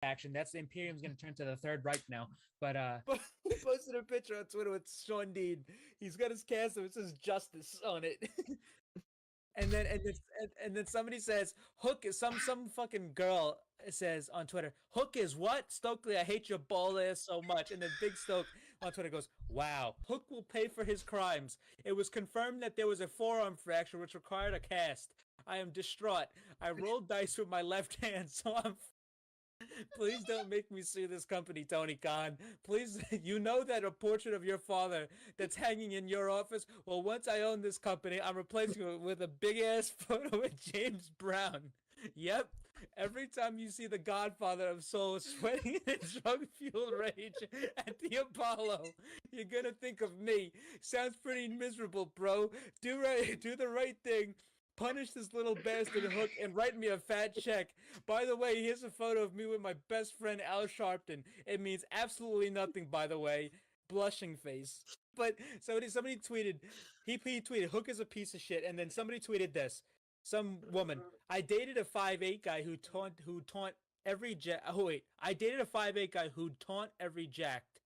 action. That's the Imperium's going to turn to the Third Reich now. But he posted a picture on Twitter with Sean Dean. He's got his castle. It says "Justice" on it. And then somebody says Hook is some fucking girl says on Twitter, Hook is what? Stokely, I hate your ball ass so much. And then Big Stoke on Twitter goes, wow, Hook will pay for his crimes. It was confirmed that there was a forearm fracture which required a cast. I am distraught. I rolled dice with my left hand, so I'm please don't make me sue this company, Tony Khan. Please, you know that a portrait of your father that's hanging in your office? Well, once I own this company, I'm replacing it with a big-ass photo of James Brown. Yep. Every time you see the Godfather of Soul sweating in drug-fueled rage at the Apollo, you're gonna think of me. Sounds pretty miserable, bro. Do the right thing. Punish this little bastard Hook and write me a fat check. By the way, here's a photo of me with my best friend Al Sharpton. It means absolutely nothing, by the way. Blushing face. But somebody tweeted, he tweeted, Hook is a piece of shit, and then somebody tweeted this. Some woman, I dated a 5'8" guy who taunt every jack. Oh wait, I dated a 5'8" guy who taunt every jacked.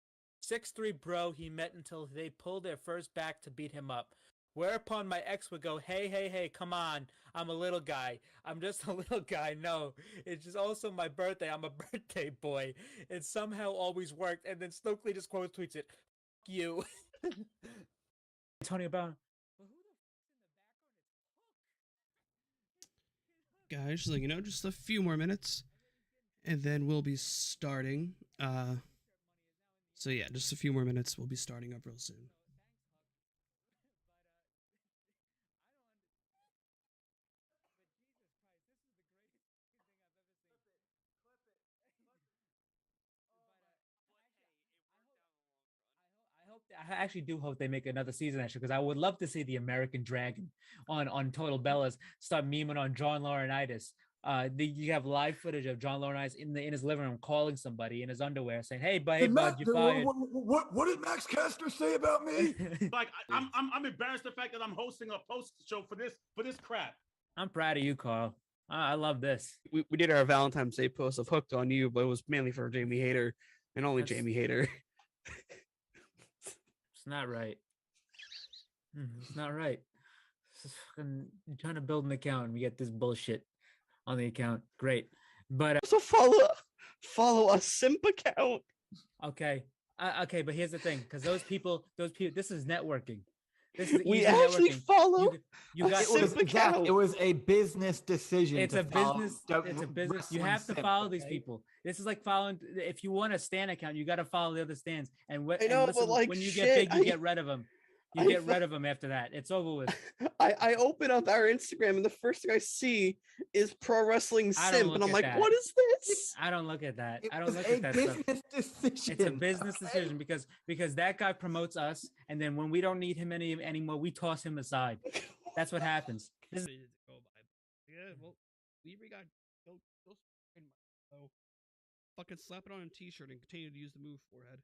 6'3" bro he met until they pulled their first back to beat him up. Whereupon my ex would go, hey, come on. I'm a little guy. I'm just a little guy. No, it's just also my birthday. I'm a birthday boy. It somehow always worked. And then Stokely just quote tweets it. Fuck you. Tony Brown. Guys, so, just a few more minutes. And then we'll be starting. So yeah, just a few more minutes. We'll be starting up real soon. I actually do hope they make another season actually, because I would love to see the American Dragon on Total Bellas start memeing on John Laurinaitis. You have live footage of John Laurinaitis in his living room calling somebody in his underwear saying, "Hey, bud, you fired." What did Max Caster say about me? Like I'm embarrassed the fact that I'm hosting a post show for this crap. I'm proud of you, Carl. I love this. We did our Valentine's Day post of Hooked on You, but it was mainly for Jamie Hayter and only Jamie Hayter. It's not right. It's not right. I'm trying to build an account and we get this bullshit on the account. Great. But also follow a simp account. Okay. Okay, but here's the thing, because those people, this is networking. This is we actually networking. follow. You got it was a business decision. It's a business. It's a business. You have to follow these people. This is like following. If you want a stan account, you got to follow the other stans. And when you get big, you get rid of them. You get rid of them after that. It's over with. I open up our Instagram and the first thing I see is Pro Wrestling Simp, and I'm like, what is this? I don't look at that. I don't look at that stuff. It's a business decision because that guy promotes us, and then when we don't need him anymore, we toss him aside. That's what happens. Yeah, well, we got go fucking slap it on a t-shirt and continue to use the move forehead.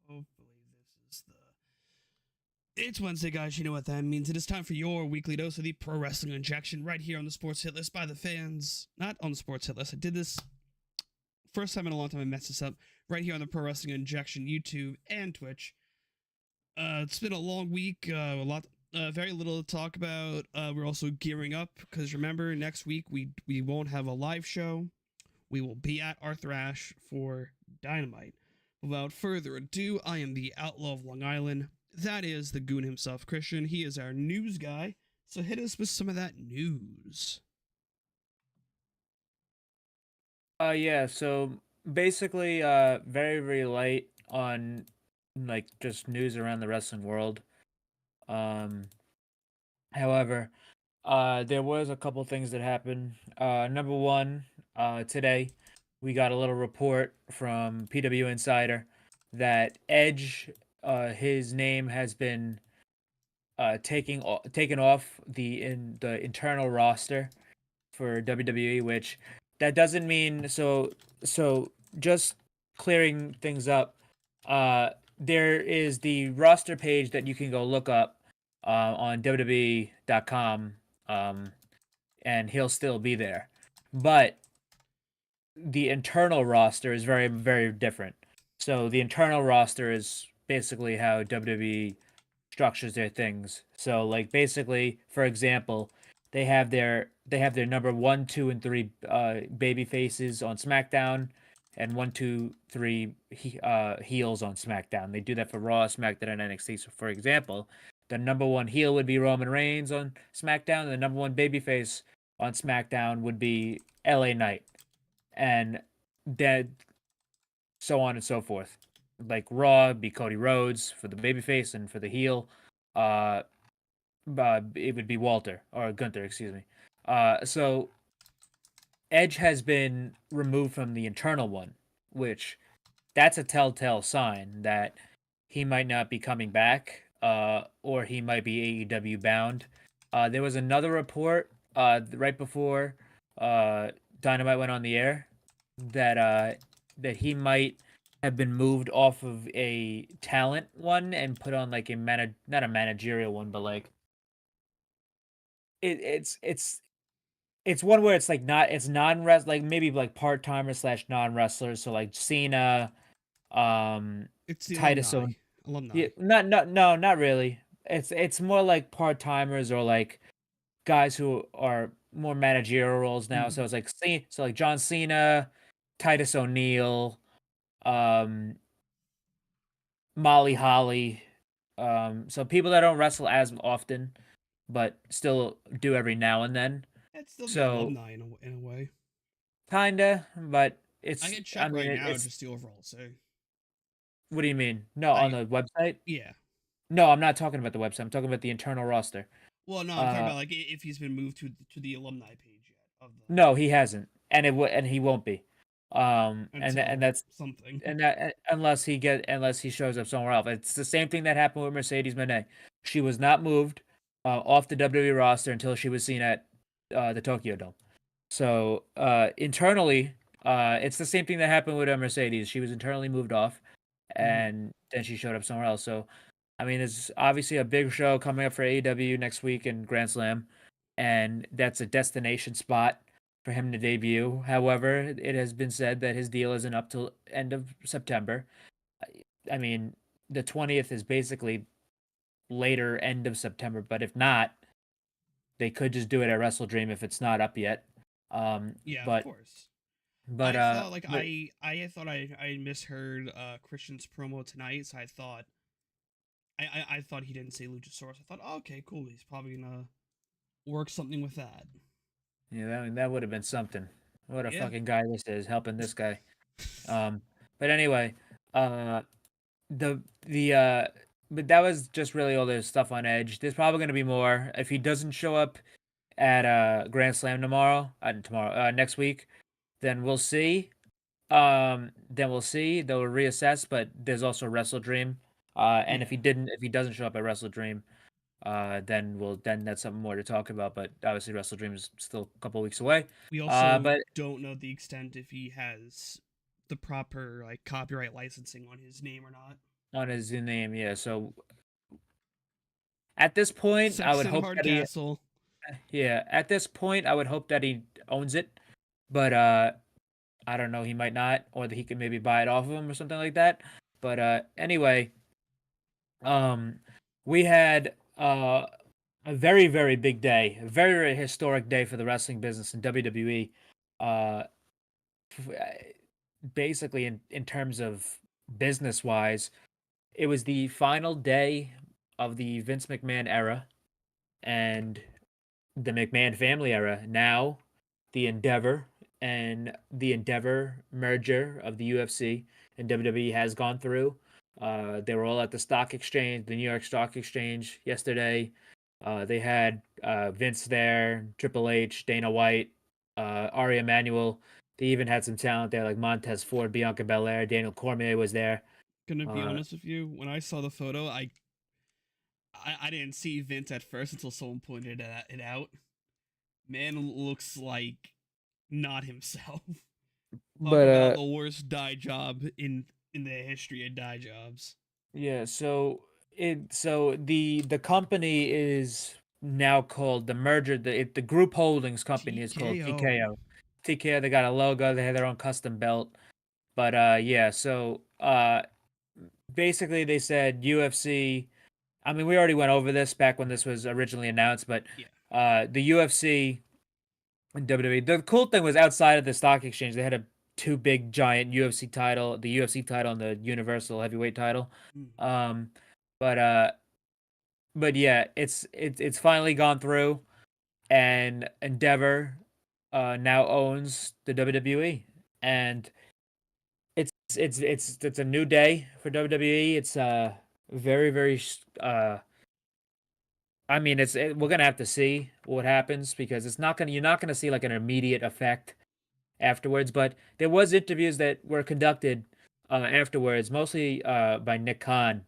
Hopefully this is It's Wednesday, guys. You know what that means. It is time for your weekly dose of the Pro Wrestling Injection right here on the Sports Hit List by the fans. Not on the Sports Hit List. I did this first time in a long time. I messed this up. Right here on the Pro Wrestling Injection YouTube and Twitch. It's been a long week. Very little to talk about. We're also gearing up because remember, next week we won't have a live show. We will be at Arthur Ashe for Dynamite. Without further ado, I am the Outlaw of Long Island. That is the Goon himself, Christian. He is our news guy. So hit us with some of that news. Yeah. So basically, very very light on like just news around the wrestling world. However, there was a couple things that happened. Number one, today we got a little report from PW Insider that Edge, his name has been taken off the internal roster for WWE, which that doesn't mean so just clearing things up. there is the roster page that you can go look up on WWE.com, and he'll still be there. But the internal roster is very, very different. So the internal roster is basically how WWE structures their things. So like basically, for example, they have their number 1, 2, and 3 baby faces on SmackDown, and 1, 2, 3 heels on SmackDown. They do that for Raw, SmackDown, and NXT. So for example, the number 1 heel would be Roman Reigns on SmackDown, and the number 1 babyface on SmackDown would be LA Knight, and then so on and so forth. Like Raw would be Cody Rhodes for the babyface, and for the heel, uh, it would be Walter or Gunther, excuse me. So Edge has been removed from the internal one, which that's a telltale sign that he might not be coming back, or he might be AEW bound. There was another report right before Dynamite went on the air that he might have been moved off of a talent one and put on like not a managerial one, but like it's one where it's like not it's non-wrest like maybe like part-timers slash non-wrestlers. So like Cena, It's the Titus alumni. Owen. Alumni. Yeah, no, not really. It's more like part-timers or like guys who are more managerial roles now. So it's like like John Cena, Titus O'Neil, um, Molly Holly. So people that don't wrestle as often, but still do every now and then. It's still the So alumni in a way. kinda, but I it's. can I check mean, right now it's. just the overall say. What do you mean? No, on the website? Yeah. No, I'm not talking about the website. I'm talking about the internal roster. Well, no, I'm talking about like if he's been moved to the alumni page yet of the No, he hasn't, and and he won't be. And until that's something. and that unless he shows up somewhere else. It's the same thing that happened with Mercedes Moné. She was not moved off the WWE roster until she was seen at the Tokyo Dome. So internally, it's the same thing that happened with Mercedes. She was internally moved off, and then she showed up somewhere else. So, I mean, it's obviously a big show coming up for AEW next week in Grand Slam, and that's a destination spot for him to debut. However, it has been said that his deal isn't up till end of September. I mean, the 20th is basically later end of September, but if not, they could just do it at Wrestle Dream if it's not up yet. Yeah, of But course. but I thought like but, I thought I misheard Christian's promo tonight, so I thought I thought he didn't say Luchasaurus. I thought, oh, okay, cool. He's probably gonna work something with that. yeah, that would have been something. What a Yeah. fucking guy this is helping this guy. But anyway, uh, the but that was just really all the stuff on Edge. There's probably gonna be more if he doesn't show up at Grand Slam next week. Then we'll see. Then we'll see. They'll reassess. But there's also Wrestle Dream. And Yeah. if he doesn't show up at Wrestle Dream, then that's something more to talk about. But obviously, Wrestle Dream is still a couple weeks away. We also But don't know the extent if he has the proper like copyright licensing on his name or not. on his name, yeah. So at this point, I would Sexton hope that he, Hardcastle. yeah. At this point, I would hope that he owns it. But I don't know. He might not, or that he could maybe buy it off of him or something like that. But anyway, we had a very, very big day, a very, very historic day for the wrestling business in WWE. Uh, Basically, in terms of business wise, it was the final day of the Vince McMahon era and the McMahon family era. Now, the Endeavor merger of the UFC and WWE has gone through. They were all at the stock exchange, the New York Stock Exchange yesterday. They had Vince there, Triple H, Dana White, Ari Emanuel. They even had some talent there like Montez Ford, Bianca Belair, Daniel Cormier was there. Gonna be Uh, honest with you, when I saw the photo, I didn't see Vince at first until someone pointed it out. Man looks like not himself. Talk but about the worst dye job in the history of dye jobs. Yeah, so the company is now called the merger the group holdings company is called TKO. TKO. TKO, they got a logo, they have their own custom belt. But yeah, so basically they said UFC. I mean, we already went over this back when this was originally announced, but Yeah. the UFC and WWE. The cool thing was outside of the stock exchange, they had a two big giant UFC title, the UFC title and the Universal Heavyweight title. Mhm. Um, but yeah, it's finally gone through, and Endeavor now owns the WWE, and it's a new day for WWE. It's very very I mean, we're gonna have to see what happens because you're not gonna see like an immediate effect afterwards. But there was interviews that were conducted afterwards, mostly by Nick Khan,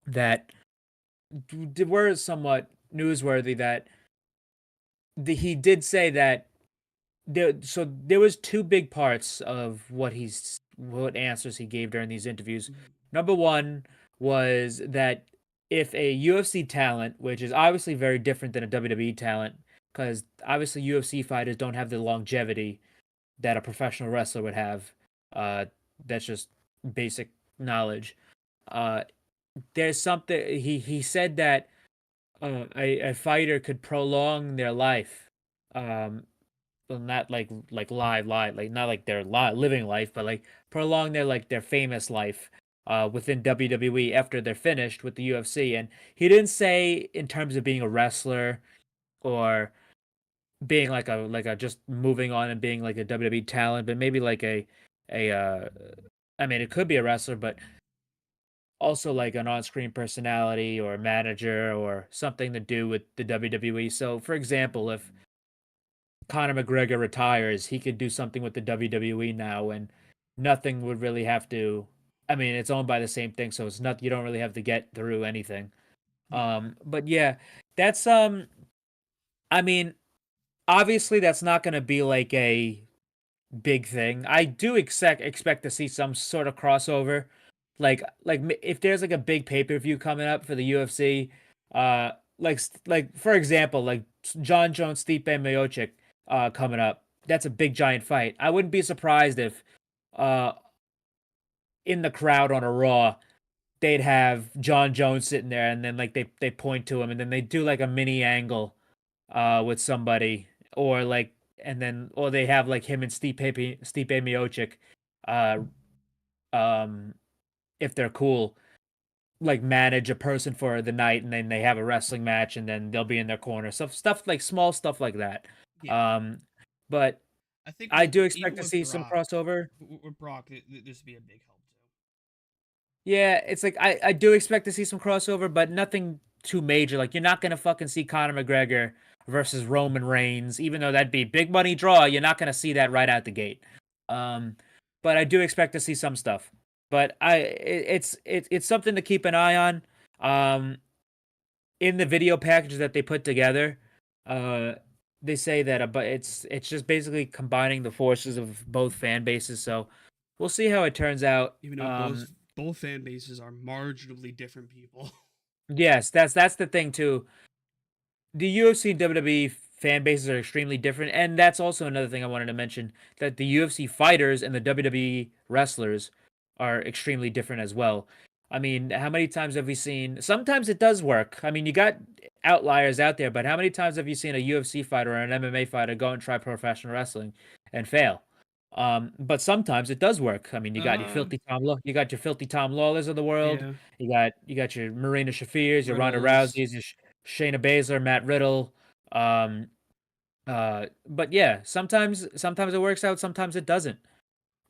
that were somewhat newsworthy. That he did say that there was two big parts of what answers he gave during these interviews. Mhm. Number one was that if a UFC talent, which is obviously very different than a WWE talent, because obviously UFC fighters don't have the longevity that a professional wrestler would have. Uh, that's just basic knowledge. Uh, there's something he said that a fighter could prolong their life. Well, not like live, like not like their living life, but like prolong their famous life within WWE after they're finished with the UFC. And he didn't say in terms of being a wrestler or being like a just moving on and being like a WWE talent, but maybe like a I mean it could be a wrestler, but also like an on-screen personality or a manager or something to do with the WWE. So for example, if Conor McGregor retires, he could do something with the WWE now, and nothing would really have to. I mean, it's owned by the same thing, so it's not. You don't really have to get through anything. Yeah. But yeah, that's I mean, obviously, that's not going to be like a big thing. I do expect to see some sort of crossover, if there's like a big pay per view coming up for the UFC, like for example, like John Jones Stipe Miocic coming up. That's a big giant fight. I wouldn't be surprised if uh in the crowd on a Raw they'd have John Jones sitting there, and then like they point to him, and then they do like a mini angle with somebody, or like or they have like him and Stipe Miocic uh um if they're cool, like manage a person for the night, and then they have a wrestling match, and then they'll be in their corner. Stuff like small stuff like that. Yeah. But I think I do even expect to with see some Brock, crossover. this would be a big help too. Yeah, it's like I do expect to see some crossover, but nothing too major. Like you're not gonna fucking see Conor McGregor versus Roman Reigns, even though that'd be big money draw. You're not gonna see that right out the gate. Um, but I do expect to see some stuff. But it's something to keep an eye on. In the video package that they put together, uh, they say that but it's just basically combining the forces of both fan bases. So we'll see how it turns out. Even though both fan bases are marginally different people. Yes, that's the thing too. The UFC and WWE fan bases are extremely different, and that's also another thing I wanted to mention, that the UFC fighters and the WWE wrestlers are extremely different as well. I mean, how many times have we seen? Sometimes it does work. I mean, you got outliers out there, but how many times have you seen a UFC fighter or an MMA fighter go and try professional wrestling and fail? But sometimes it does work. I mean, you got your filthy Tom Lawlers of the world. Yeah. You got your Marina Shafirs, your Ronda Riddles. Rouseys, your Shayna Baszler, Matt Riddle. Um, but yeah, sometimes it works out, sometimes it doesn't.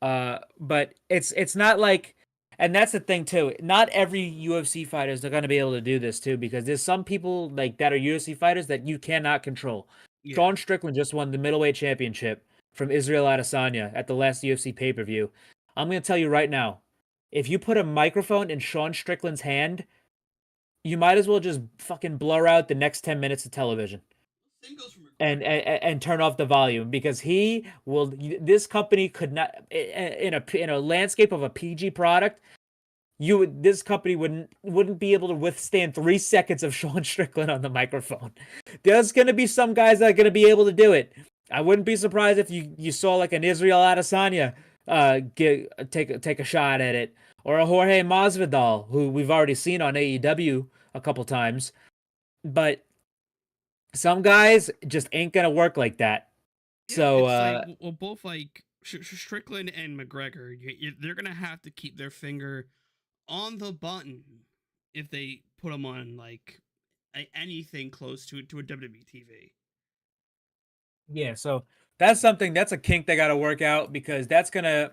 But it's not like, and that's the thing too. Not every UFC fighters are gonna be able to do this too, because there's some people like that are UFC fighters that you cannot control. Yeah. Sean Strickland just won the middleweight championship from Israel Adesanya at the last UFC pay per view. I'm gonna tell you right now, if you put a microphone in Sean Strickland's hand, you might as well just fucking blur out the next 10 minutes of television and turn off the volume, because this company could not, in a landscape of a PG product, this company wouldn't be able to withstand 3 seconds of Sean Strickland on the microphone. There's gonna be some guys that are gonna be able to do it. I wouldn't be surprised if you saw like an Israel Adesanya take a shot at it, or a Jorge Masvidal, who we've already seen on AEW a couple times. But some guys just ain't gonna work like that. Yeah, So it's like well, both like Strickland and McGregor, they're gonna have to keep their finger on the button if they put them on like anything close to a WWE TV. yeah, so that's a kink they got to work out, because that's gonna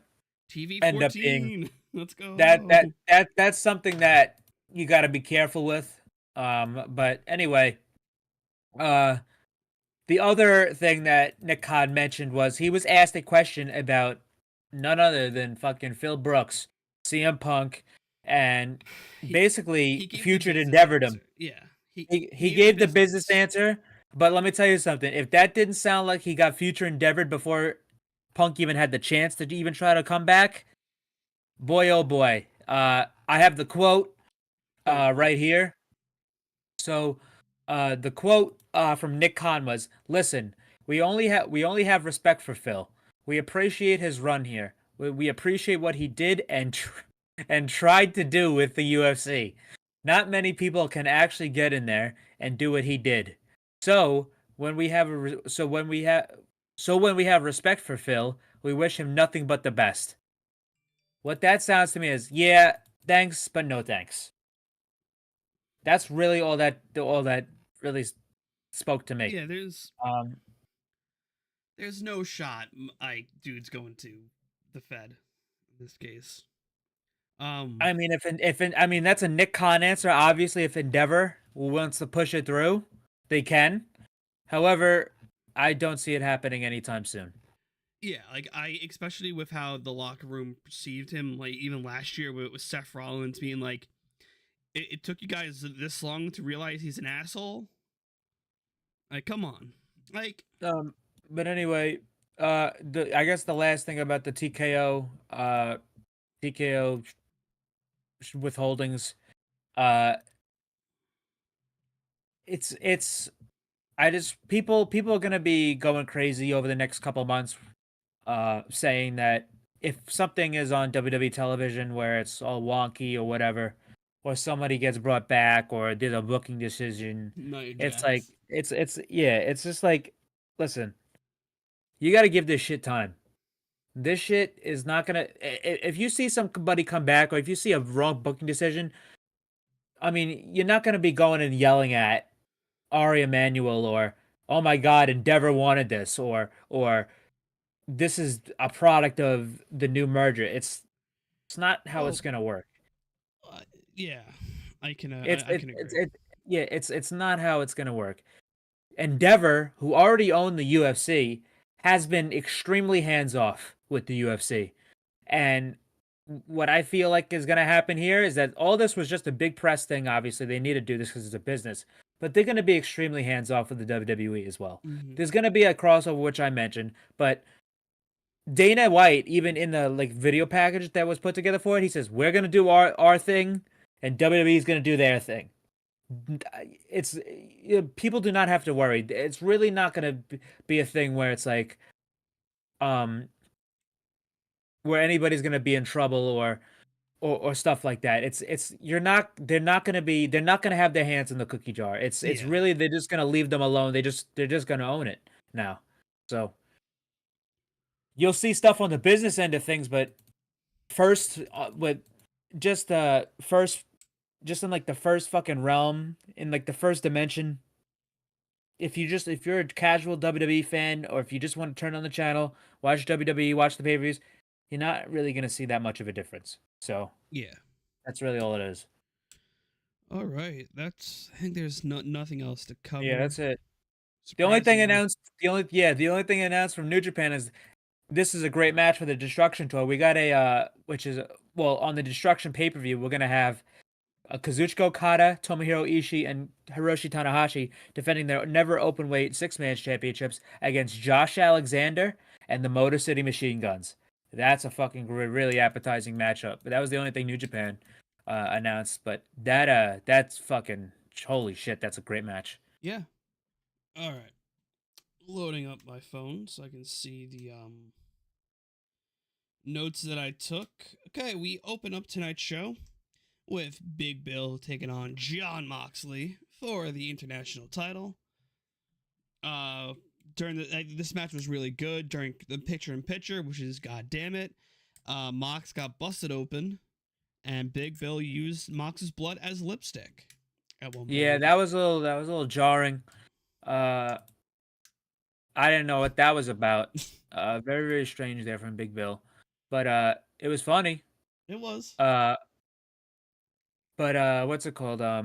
TV 14. end up being Let's go. that's something that you got to be careful with. But anyway, the other thing that Nick Khan mentioned was he was asked a question about none other than fucking Phil Brooks, CM Punk, and basically he gave the Future business endeavored him. answer. Yeah, He gave the business answer, but let me tell you something. If that didn't sound like he got Future endeavored before Punk even had the chance to even try to come back, boy oh boy. I have the quote right here. So the quote from Nick Khan was, "Listen, we only have respect for Phil. We appreciate his run here. We appreciate what he did and tried to do with the UFC. Not many people can actually get in there and do what he did. So when we have when we have respect for Phil, we wish him nothing but the best." What that sounds to me is, yeah, thanks, but no thanks. That's really all that really spoke to me. Yeah, Um, there's no shot like dude's going to the Fed in this case. I mean, I mean, that's a Nick Khan answer. Obviously, if Endeavor wants to push it through, they can. However, I don't see it happening anytime soon. Yeah, like I especially with how the locker room perceived him, like even last year with Seth Rollins being like, it took you guys this long to realize he's an asshole. Like, come on, like. But anyway, I guess the last thing about the TKO withholdings, uh, it's I just people are gonna be going crazy over the next couple months, saying that if something is on WWE television where it's all wonky or whatever, or somebody gets brought back or there's a booking decision, it's like it's just like, listen, you got to give this shit time. This shit is not gonna. If you see somebody come back, or if you see a wrong booking decision, I mean, you're not gonna be going and yelling at Ari Emanuel, or "Oh my God, Endeavor wanted this," or "This is a product of the new merger." It's not how it's gonna work. Yeah, I can I can agree. It's not how it's gonna work. Endeavor, who already owned the UFC, has been extremely hands off with the UFC. And what I feel like is going to happen here is that all this was just a big press thing. Obviously, they need to do this because it's a business, but they're going to be extremely hands off with the WWE as well. Mm-hmm. There's going to be a crossover, which I mentioned, but Dana White, even in the like video package that was put together for it, he says, "We're going to do our thing, and WWE is going to do their thing." It's people do not have to worry. It's really not going to be a thing where it's like where anybody's going to be in trouble or stuff like that. It's they're not going to have their hands in the cookie jar. It's really, they're just going to leave them alone. they're just going to own it now. So you'll see stuff on the business end of things, but first with just just in like the first fucking realm, in like the first dimension, if you're a casual WWE fan, or if you just want to turn on the channel, watch WWE, watch the pay-per-views, you're not really going to see that much of a difference. So Yeah. that's really all it is. All right, that's. I think there's nothing else to cover. Yeah, that's it. The only thing announced from New Japan is this is a great match for the Destruction Tour. We got on the Destruction pay-per-view, we're gonna have Kazuchika Okada, Tomohiro Ishii, and Hiroshi Tanahashi defending their never open weight 6-man championships against Josh Alexander and the Motor City Machine Guns. That's a fucking really appetizing matchup. But that was the only thing New Japan announced. But that's fucking holy shit. That's a great match. Yeah. All right. Loading up my phone so I can see the notes that I took. Okay, we open up tonight's show with Big Bill taking on Jon Moxley for the international title. During this match was really good during the picture in picture, which is goddamn it. Mox got busted open, and Big Bill used Mox's blood as lipstick at one point. Yeah, that was a little jarring. I didn't know what that was about. Very very strange there from Big Bill, but it was funny. It was. But what's it called? I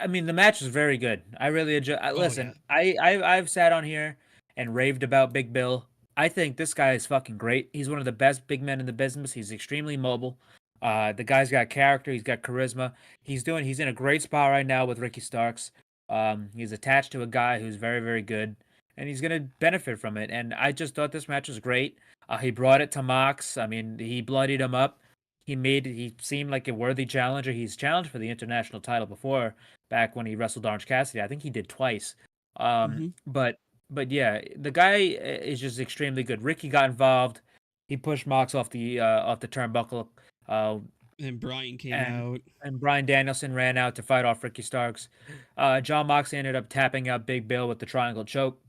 mean, the match was very good. I really enjoy. Listen, I've sat on here and raved about Big Bill. I think this guy is fucking great. He's one of the best big men in the business. He's extremely mobile. The guy's got character. He's got charisma. He's in a great spot right now with Ricky Starks. He's attached to a guy who's very very good, and he's gonna benefit from it. And I just thought this match was great. He brought it to Mox. I mean, he bloodied him up. He seemed like a worthy challenger. He's challenged for the international title before, back when he wrestled Orange Cassidy. I think he did twice. But yeah, the guy is just extremely good. Ricky got involved. He pushed Mox off the turnbuckle. And Brian came out. And Bryan Danielson ran out to fight off Ricky Starks. Jon Moxley ended up tapping out Big Bill with the triangle choke,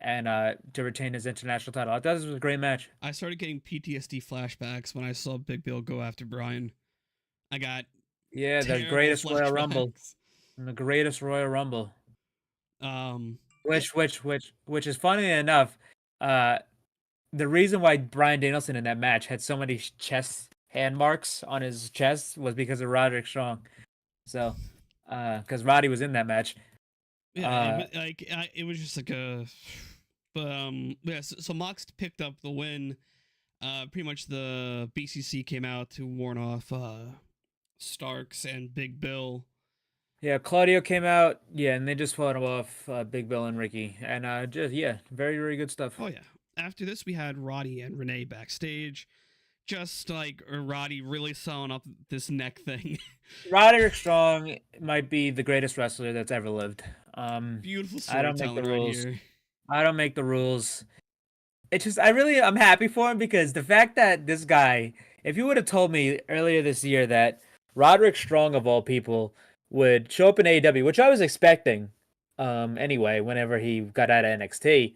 and to retain his international title. I thought this was a great match. I started getting PTSD flashbacks when I saw Big Bill go after Brian. I got the greatest Royal Rumble, the greatest Royal Rumble. Which is funny enough. The reason why Bryan Danielson in that match had so many chest hand marks on his chest was because of Roderick Strong. So, because Roddy was in that match. Yeah, it was just like a. But yeah, so Mox picked up the win. Pretty much the BCC came out to warn off Starks and Big Bill. Yeah, Claudio came out. Yeah, and they just fought off Big Bill and Ricky, and very very good stuff. Oh yeah. After this, we had Roddy and Renee backstage, just like Roddy really sewing up this neck thing. Roderick Strong might be the greatest wrestler that's ever lived. Beautiful storytelling right here. I don't make the rules. It's just I'm happy for him, because the fact that this guy, if you would have told me earlier this year that Roderick Strong of all people would show up in AEW, which I was expecting anyway, whenever he got out of NXT,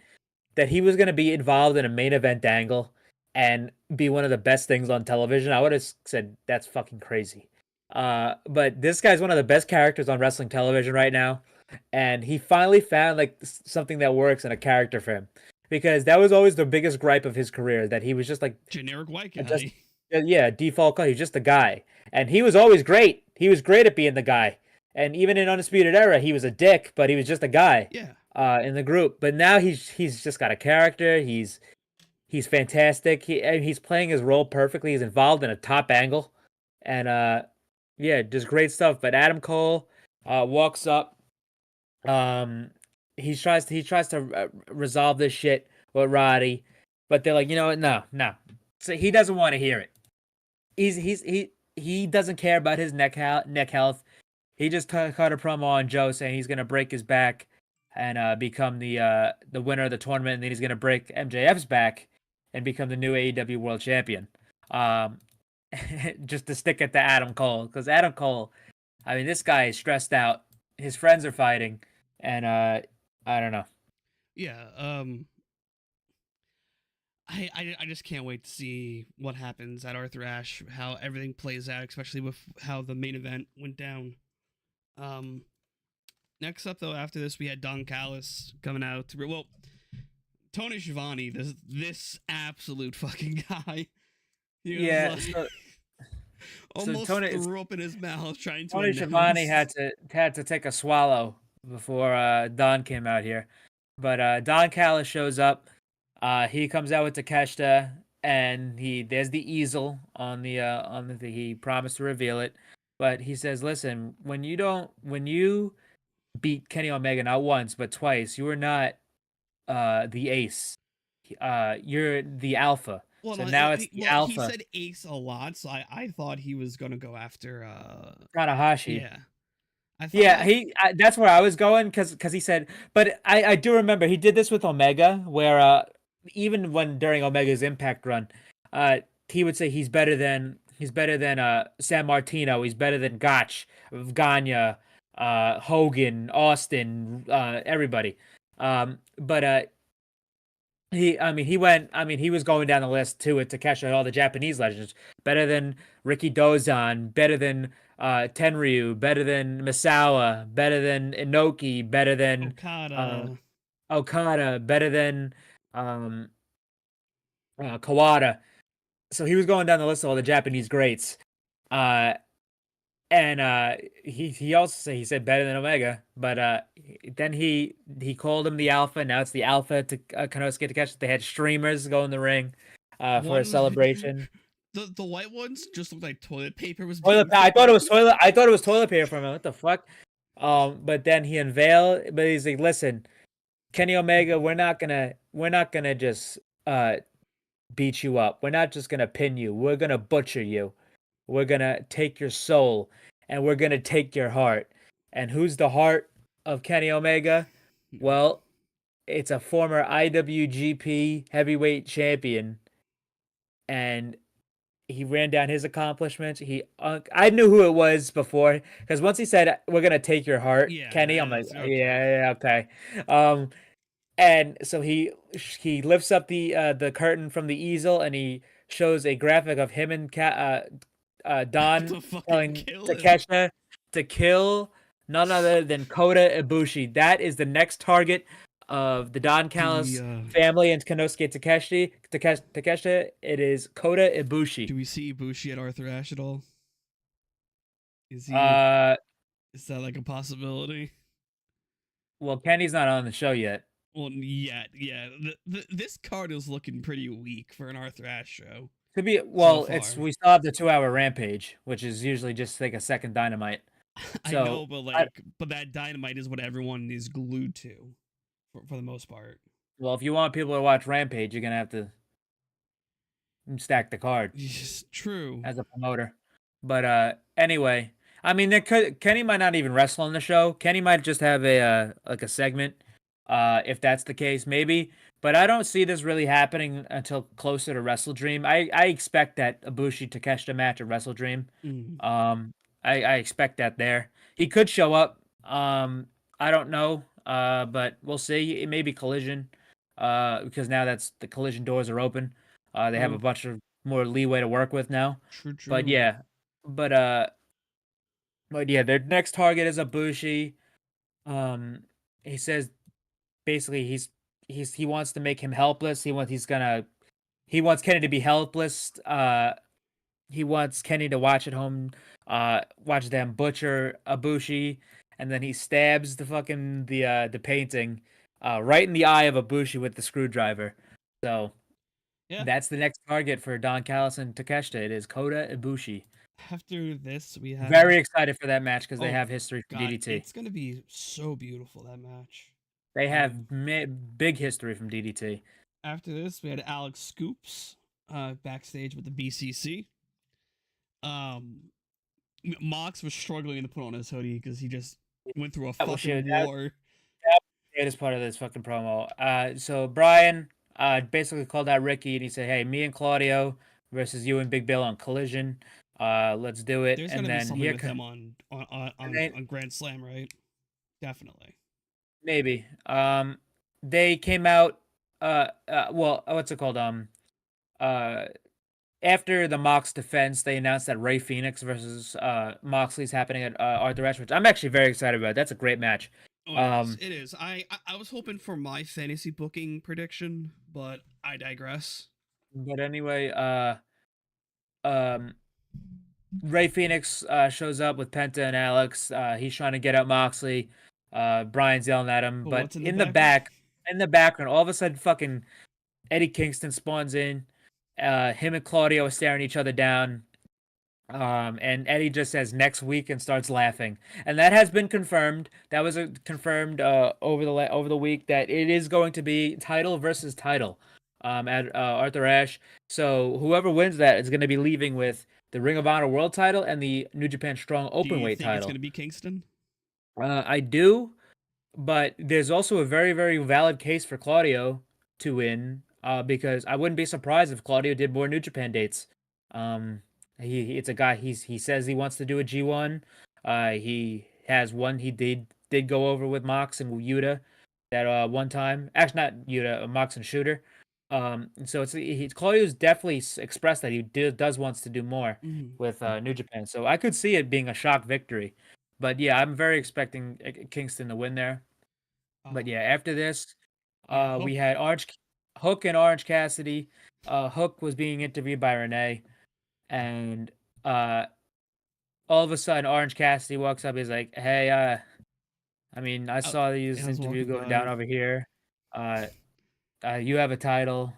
that he was going to be involved in a main event angle and be one of the best things on television, I would have said that's fucking crazy. But this guy's one of the best characters on wrestling television right now. And he finally found like something that works in a character for him, because that was always the biggest gripe of his career, that he was just like generic white guy. Default. He's just the guy, and he was always great. He was great at being the guy, and even in Undisputed Era, he was a dick, but he was just a guy. Yeah. In the group, but now he's just got a character. He's fantastic. He's playing his role perfectly. He's involved in a top angle, and just great stuff. But Adam Cole walks up. He tries to resolve this shit with Roddy, but they're like, you know what? No. So he doesn't want to hear it. He doesn't care about his neck health. He just cut a promo on Joe saying he's gonna break his back and become the winner of the tournament, and then he's gonna break MJF's back and become the new AEW World Champion. Just to stick it to Adam Cole, because Adam Cole, I mean, this guy is stressed out. His friends are fighting, and I don't know. Yeah, I just can't wait to see what happens at Arthur Ashe, how everything plays out, especially with how the main event went down. Next up, though, after this, we had Don Callis coming out to Tony Schiavone, this absolute fucking guy. Almost threw up in his mouth trying to. Tony Schiavone had to take a swallow before Don came out here, but Don Callis shows up. He comes out with Takeshita, and there's the easel on the thing. He promised to reveal it, but he says, "Listen, when you beat Kenny Omega not once but twice, you are not the ace. You're the alpha. Well, So no, now it's the he Alpha. said Ace a lot, so I thought he was gonna go after. Tanahashi. Yeah, Yeah, that's where I was going because he said, but I do remember he did this with Omega, where even when during Omega's Impact run, he would say he's better than San Martino, he's better than Gotch, Gagne, Hogan, Austin, everybody. But he was going down the list too with Takeshi, all the Japanese legends. Better than Ricky Dozan, better than Tenryu, better than Misawa, better than Inoki, better than Okada. Okada, better than um, Kawada. So he was going down the list of all the Japanese greats. Uh, and he also he said better than Omega, but then he called him the Alpha. Now it's the Alpha to Konosuke Takeshita. They had streamers go in the ring for a celebration. The white ones just looked like toilet paper was Toilet being I thought it was toilet. I thought it was toilet paper from him. What the fuck? But then he unveiled. But he's like, listen, Kenny Omega, we're not gonna just beat you up. We're not just gonna pin you. We're gonna butcher you. We're gonna take your soul and we're gonna take your heart. And who's the heart of Kenny Omega? Well, it's a former IWGP heavyweight champion, and he ran down his accomplishments. I knew who it was before because once he said, "We're gonna take your heart, Yeah, Kenny," I'm like, it's okay. Yeah, okay. And so he lifts up the curtain from the easel and he shows a graphic of him and Don to fucking telling kill him. Takeshita to kill none other than Kota Ibushi. That is the next target of the Don Callis family and Konosuke Takeshita. It is Kota Ibushi. Do we see Ibushi at Arthur Ashe at all? Is he? Is that like a possibility? Well, Kenny's not on the show yet. Well, yeah. This card is looking pretty weak for an Arthur Ashe show. Could be we still have the 2-hour Rampage, which is usually just like a second Dynamite. So, I know, but that Dynamite is what everyone is glued to, for the most part. Well, if you want people to watch Rampage, you're gonna have to stack the card. Yes, true. As a promoter, but anyway, I mean, Kenny might not even wrestle on the show. Kenny might just have a like a segment, if that's the case, maybe. But I don't see this really happening until closer to Wrestle Dream. I expect that Ibushi Takeshita match at Wrestle Dream. I expect that there. He could show up. I don't know. But we'll see. It may be Collision. Because now the Collision doors are open. They have a bunch of more leeway to work with now. True. But yeah. But yeah, their next target is Ibushi. He says basically he wants to make him helpless. He wants Kenny to be helpless. He wants Kenny to watch at home, watch them butcher Ibushi, and then he stabs the painting right in the eye of Ibushi with the screwdriver. So yeah, that's the next target for Don Callis and Takeshita. It is Kota Ibushi. After this, we have very excited for that match because they have history from DDT. It's gonna be so beautiful, that match. They have big history from DDT. After this, we had Alex Scoops backstage with the BCC. Mox was struggling to put on his hoodie because he just went through a fucking war. That is part of this fucking promo. So Brian basically called out Ricky and he said, "Hey, me and Claudio versus you and Big Bill on Collision. Let's do it." There's gonna be something with him on Grand Slam, right? Definitely. Maybe. They came out. Well, what's it called? After the Mox defense, they announced that Ray Phoenix versus Moxley's happening at Arthur Ashe, which I'm actually very excited about. That's a great match. It is. I was hoping for my fantasy booking prediction, but I digress. But anyway, Ray Phoenix shows up with Penta and Alex. He's trying to get out Moxley. Brian's yelling at him, but in the background, all of a sudden, fucking Eddie Kingston spawns in. Him and Claudio are staring each other down. And Eddie just says next week and starts laughing, and that has been confirmed. That was confirmed over the week that it is going to be title versus title. at Arthur Ashe. So whoever wins that is going to be leaving with the Ring of Honor World Title and the New Japan Strong Do you Openweight think it's title. going to be Kingston? I do, but there's also a very, very valid case for Claudio to win, because I wouldn't be surprised if Claudio did more New Japan dates. It's a guy. He says he wants to do a G1. He has one. He did go over with Mox and Yuta that one time. Actually, not Yuta, Mox and Shooter. And so Claudio's definitely expressed that he does wants to do more with New Japan. So I could see it being a shock victory. But yeah, I'm very expecting Kingston to win there. But yeah, after this, Yeah, we had Hook and Orange Cassidy. Hook was being interviewed by Renee, and all of a sudden, Orange Cassidy walks up. He's like, "Hey, I mean, I saw this I was interview walking going by. down over here. Uh, you have a title."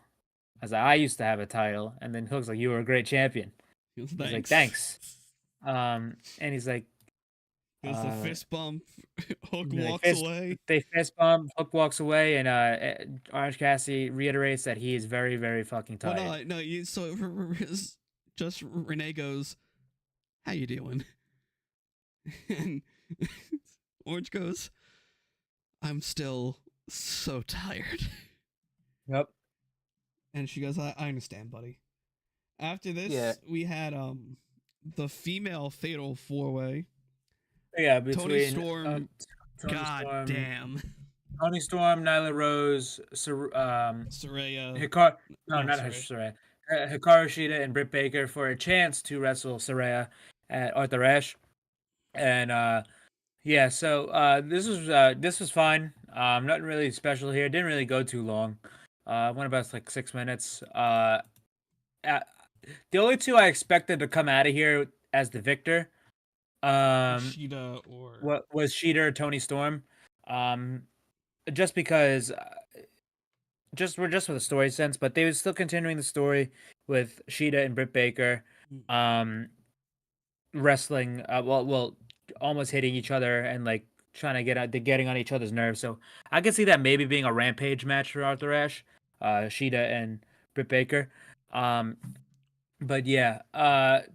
I was like, "I used to have a title," and then Hook's like, "You were a great champion." He goes, He's like, thanks. "Thanks." And he's like, He goes the fist bump. Hook He's like, walks away. They fist bump. Hook walks away, and Orange Cassidy reiterates that he is very, very fucking Well, tired. no. So just Renee goes, "How you doing?" And Orange goes, "I'm still so tired." Yep. And she goes, I understand, buddy. After this, Yeah. we had the female fatal 4-way. Yeah, Toni between Storm. Toni God Storm, damn. Toni Storm, Nyla Rose, Saraya. Hikaru, no, No, not Saraya. Saraya, Hikaru Shida and Britt Baker for a chance to wrestle Saraya at Arthur Ashe, and yeah, so this was fine. Nothing really special here. Didn't really go too long. Went about like 6 minutes. The only two I expected to come out of here as the victor, Shida or what was Sheeta or Toni Storm, um, just because, we're just with the story sense, but they were still continuing the story with Sheeta and Britt Baker, wrestling, almost hitting each other and like trying to getting on each other's nerves. So I could see that maybe being a rampage match for Arthur Ashe, Sheeta and Britt Baker. But yeah,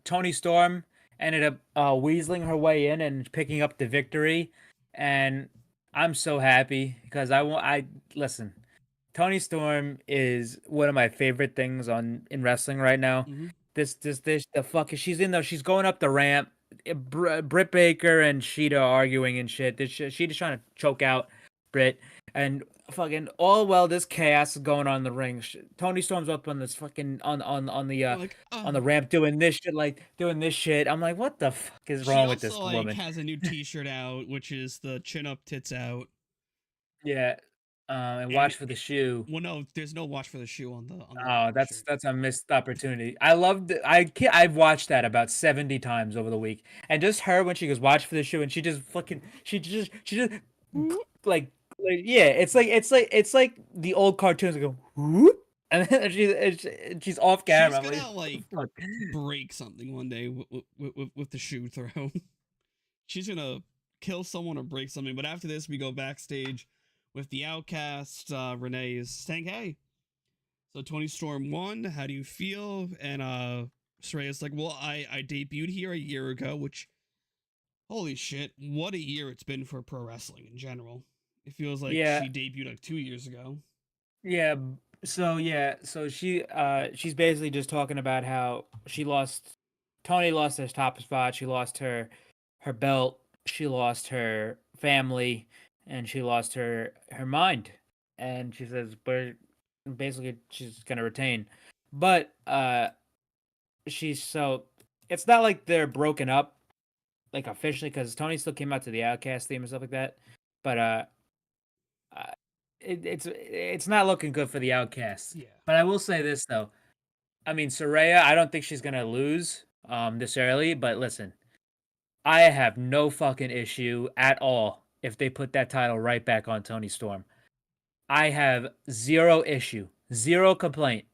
Toni Storm ended up weaseling her way in and picking up the victory, and I'm so happy because I listen. Toni Storm is one of my favorite things in wrestling right now. The fuck is she's in there? She's going up the ramp. Britt Baker and Sheeta arguing and shit. Sheeta's trying to choke out Britt, and fucking all while this chaos is going on in the ring. Toni Storm's up on this fucking on the ramp doing this shit. I'm like, what the fuck is wrong with this also, woman? has a new T-shirt out, which is the chin up, tits out. Yeah, and watch for the shoe. Well, no, there's no watch for the shoe on the. Oh, that's a missed opportunity. I loved it. I've watched that about 70 times over the week, and just her when she goes watch for the shoe, and she just like yeah, it's like the old cartoons that go whoop, and then she's off camera. She's gonna like break something one day with the shoe throw. She's gonna kill someone or break something. But after this, we go backstage with the Outcast. Renee is saying, "Hey, so Toni Storm won. How do you feel?" And Saraya's like, "Well, I debuted here a year ago, which holy shit, what a year it's been for pro wrestling in general. It feels like she debuted like 2 years ago." Yeah. So she's basically just talking about how Toni lost her top spot. She lost her belt. She lost her family, and she lost her mind. And she says, but basically she's gonna retain. But it's not like they're broken up, like officially, because Tony still came out to the Outcast theme and stuff like that. But it's not looking good for the Outcasts. Yeah. But I will say this though, I mean Saraya, I don't think she's gonna lose this early. But listen, I have no fucking issue at all if they put that title right back on Toni Storm. I have zero issue, zero complaint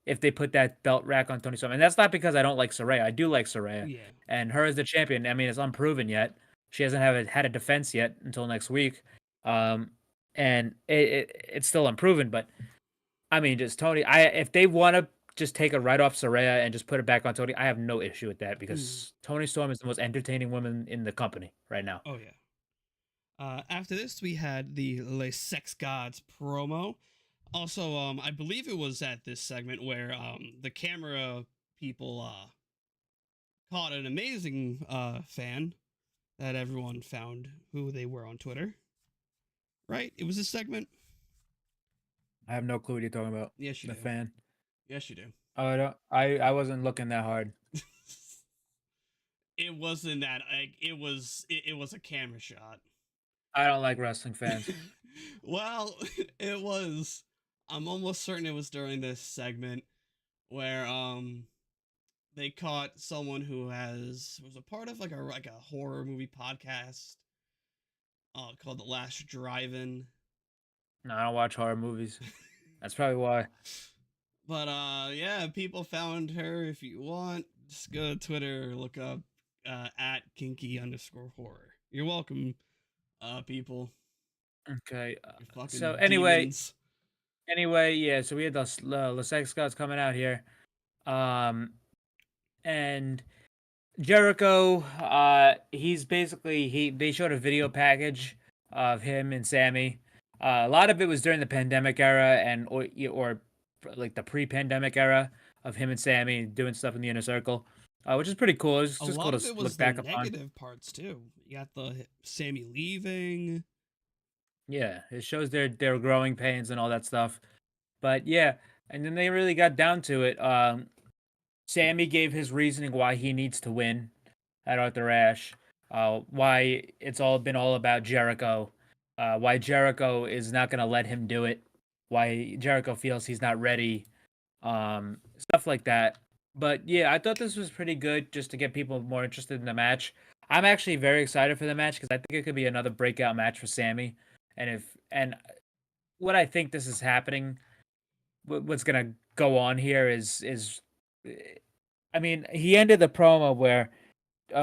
if they put that belt rack on Toni Storm. And that's not because I don't like Saraya. I do like Saraya. Yeah. And her as the champion, I mean, it's unproven yet. She hasn't had a defense yet until next week. And it's still unproven, but I mean, just Tony. If they want to just take it right off Saraya and just put it back on Tony, I have no issue with that because Toni Storm is the most entertaining woman in the company right now. Oh yeah. After this, we had the Les Sex Gods promo. Also, I believe it was at this segment where the camera people caught an amazing fan that everyone found who they were on Twitter. Right? It was a segment. I have no clue what you're talking about. Yes, you The do. fan. Yes, you do. Oh, I wasn't looking that hard. It wasn't that. Like, it was a camera shot. I don't like wrestling fans. Well, it was. I'm almost certain it was during this segment where they caught someone who was a part of like a horror movie podcast called The Last Drive-In. No, I don't watch horror movies. That's probably why. But yeah, people found her. If you want, just go to Twitter, look up at kinky_horror. You're welcome, people. Okay. You fucking So anyway, demons. yeah. So we had the Sex Gods coming out here, and Jericho. He's basically they showed a video package of him and Sammy. A lot of it was during the pandemic era or like the pre-pandemic era of him and Sammy doing stuff in the inner circle, which is pretty cool. It's A just lot cool of to it was look the back upon. negative parts too. You got the Sammy leaving. Yeah, it shows their growing pains and all that stuff. But yeah, and then they really got down to it. Sammy gave his reasoning why he needs to win at Arthur Ashe. Why it's all about Jericho. Why Jericho is not gonna let him do it. Why Jericho feels he's not ready. Stuff like that. But yeah, I thought this was pretty good just to get people more interested in the match. I'm actually very excited for the match because I think it could be another breakout match for Sammy. And what I think this is happening, what's gonna go on here eh, I mean, he ended the promo where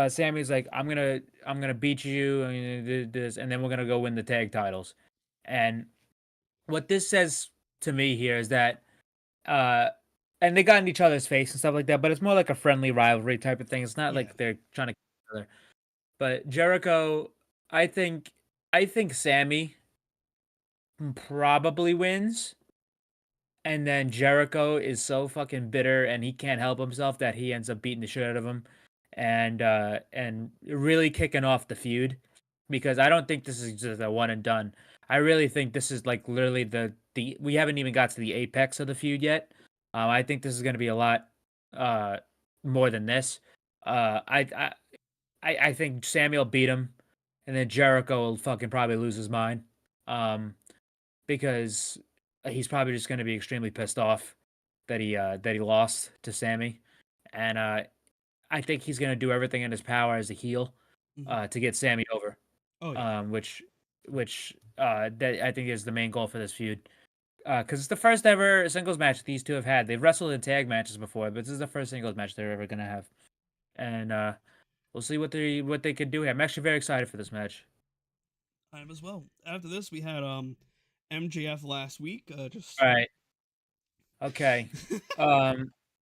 Sammy's like, I'm gonna beat you, I'm gonna do this, and then we're gonna go win the tag titles. And what this says to me here is that uh and they got in each other's face and stuff like that, but it's more like a friendly rivalry type of thing. It's not Yeah. like they're trying to kill each other. But Jericho, I think Sammy probably wins. And then Jericho is so fucking bitter and he can't help himself that he ends up beating the shit out of him and really kicking off the feud because I don't think this is just a one and done. I really think this is like literally the we haven't even got to the apex of the feud yet. I think this is going to be a lot more than this. I think Samuel beat him and then Jericho will fucking probably lose his mind. Because he's probably just going to be extremely pissed off that he lost to Sammy, and I think he's going to do everything in his power as a heel to get Sammy over. Oh yeah. Which that I think is the main goal for this feud. Because it's the first ever singles match these two have had. They've wrestled in tag matches before, but this is the first singles match they're ever gonna have, and we'll see what they could do here. I'm actually very excited for this match. I am as well. After this, we had MJF last week. Just All right. Okay.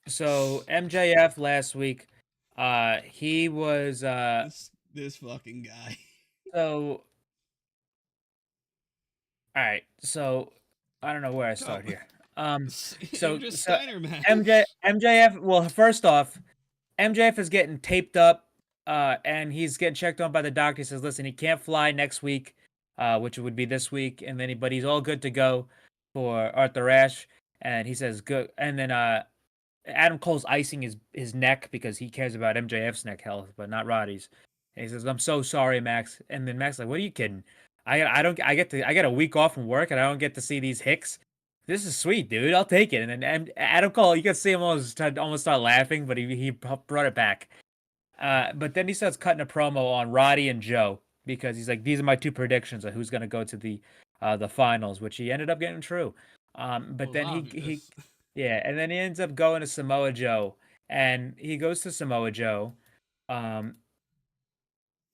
So MJF last week, he was this fucking guy. so all right. So I don't know where I start here. So just Steiner match. MJF. Well, first off, MJF is getting taped up, and he's getting checked on by the doctor. He says, "Listen, he can't fly next week, which would be this week, and then but he's all good to go for Arthur Ashe." And he says, "Good." And then Adam Cole's icing his neck because he cares about MJF's neck health, but not Roddy's. And he says, "I'm so sorry, Max." And then Max like, "What are you kidding? I get a week off from work and I don't get to see these hicks. This is sweet, dude. I'll take it." And then Adam Cole, you can see him almost start laughing, but he brought it back. But then he starts cutting a promo on Roddy and Joe because he's like, "These are my two predictions of who's going to go to the finals," which he ended up getting true. But then he yeah, and then he ends up going to Samoa Joe, and he goes to Samoa Joe.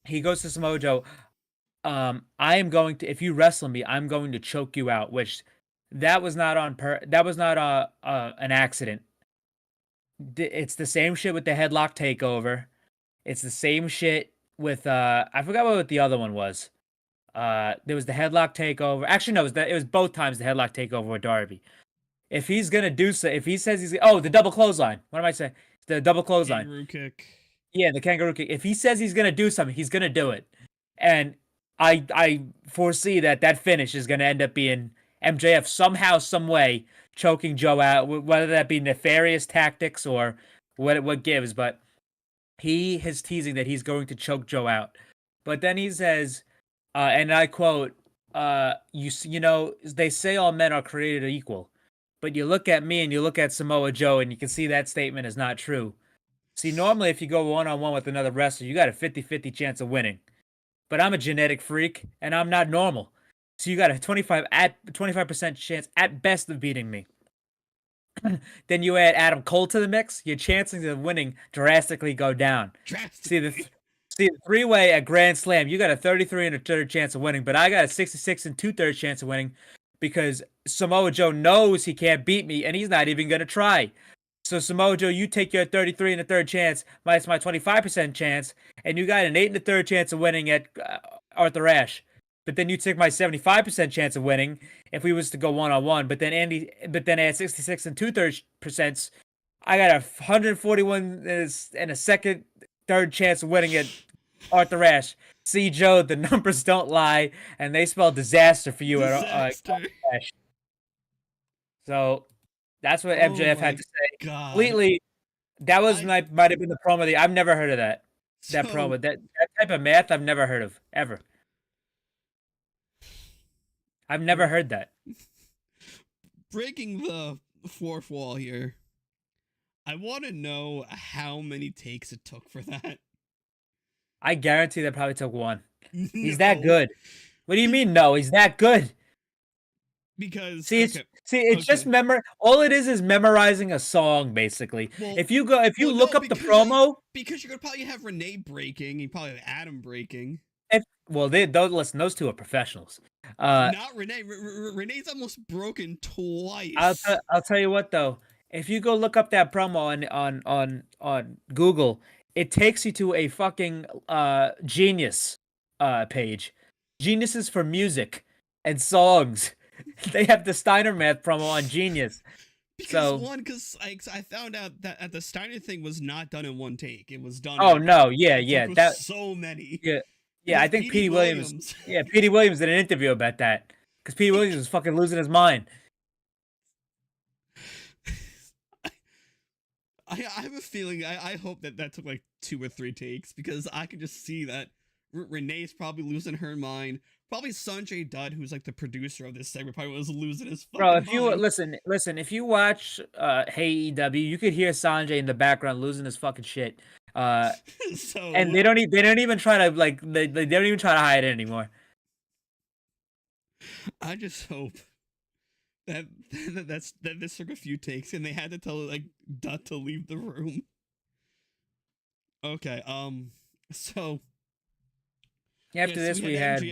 He goes to Samoa Joe. I am going to, if you wrestle me, I'm going to choke you out, which that was not an accident. It's the same shit with the headlock takeover. It's the same shit with I forgot what the other one was. There was the headlock takeover. Actually, no, it was both times the headlock takeover with Darby. If he's gonna do so, if he says the double clothesline. What am I saying? The double clothesline. Kangaroo kick. Yeah, the kangaroo kick. If he says he's gonna do something, he's gonna do it. And I foresee that finish is gonna end up being MJF somehow, some way choking Joe out, whether that be nefarious tactics or what gives. But he is teasing that he's going to choke Joe out. But then he says, and I quote, you know, they say all men are created equal, but you look at me and you look at Samoa Joe and you can see that statement is not true. See, normally if you go one-on-one with another wrestler, you got a 50-50 chance of winning. But I'm a genetic freak and I'm not normal. So you got a 25% chance at best of beating me. Then you add Adam Cole to the mix, your chances of winning drastically go down. See the three-way at Grand Slam, you got a 33 and a third chance of winning, but I got a 66 and 2/3 chance of winning because Samoa Joe knows he can't beat me and he's not even gonna try. So Samoa Joe, you take your 33 and a third chance minus my 25% chance, and you got an 8 and a third chance of winning at Arthur Ashe. But then you took my 75% chance of winning if we was to go one-on-one. But then at 66 and 2/3%, I got a 141 and a third chance of winning at Arthur Ashe. See, Joe, the numbers don't lie, and they spell disaster for you at Arthur Ashe. So that's what MJF had to say. God. Completely, that was might have been the promo. I've never heard of that. That promo, that type of math, I've never heard of ever. I've never heard that. Breaking the fourth wall here. I want to know how many takes it took for that. I guarantee that probably took one. No. He's that good. What do you mean? No, he's that good. Because it's just all it is memorizing a song basically. Well, if you look up the promo, because you're gonna probably have Renee breaking, you probably have Adam breaking. Listen, those two are professionals. Not Renee. Renee's almost broken twice. I'll tell you what though. If you go look up that promo on Google, it takes you to a fucking Genius page. Geniuses for music and songs. They have the Steiner Math promo on Genius. Because I found out that the Steiner thing was not done in one take. It was done. Oh no, yeah, that so many. Yeah. I think Petey Williams. Yeah, Petey Williams did an interview about that because Petey Williams was fucking losing his mind. I have a feeling. I hope that took like 2 or 3 takes because I could just see that Renee's probably losing her mind. Probably Sanjay Dutt, who's like the producer of this segment, probably was losing his fucking mind. Bro, if you listen, if you watch AEW, you could hear Sanjay in the background losing his fucking shit. And they don't even try to they don't even try to hide it anymore. I just hope that this took a few takes and they had to tell like Dutt to leave the room. Okay, so after this we had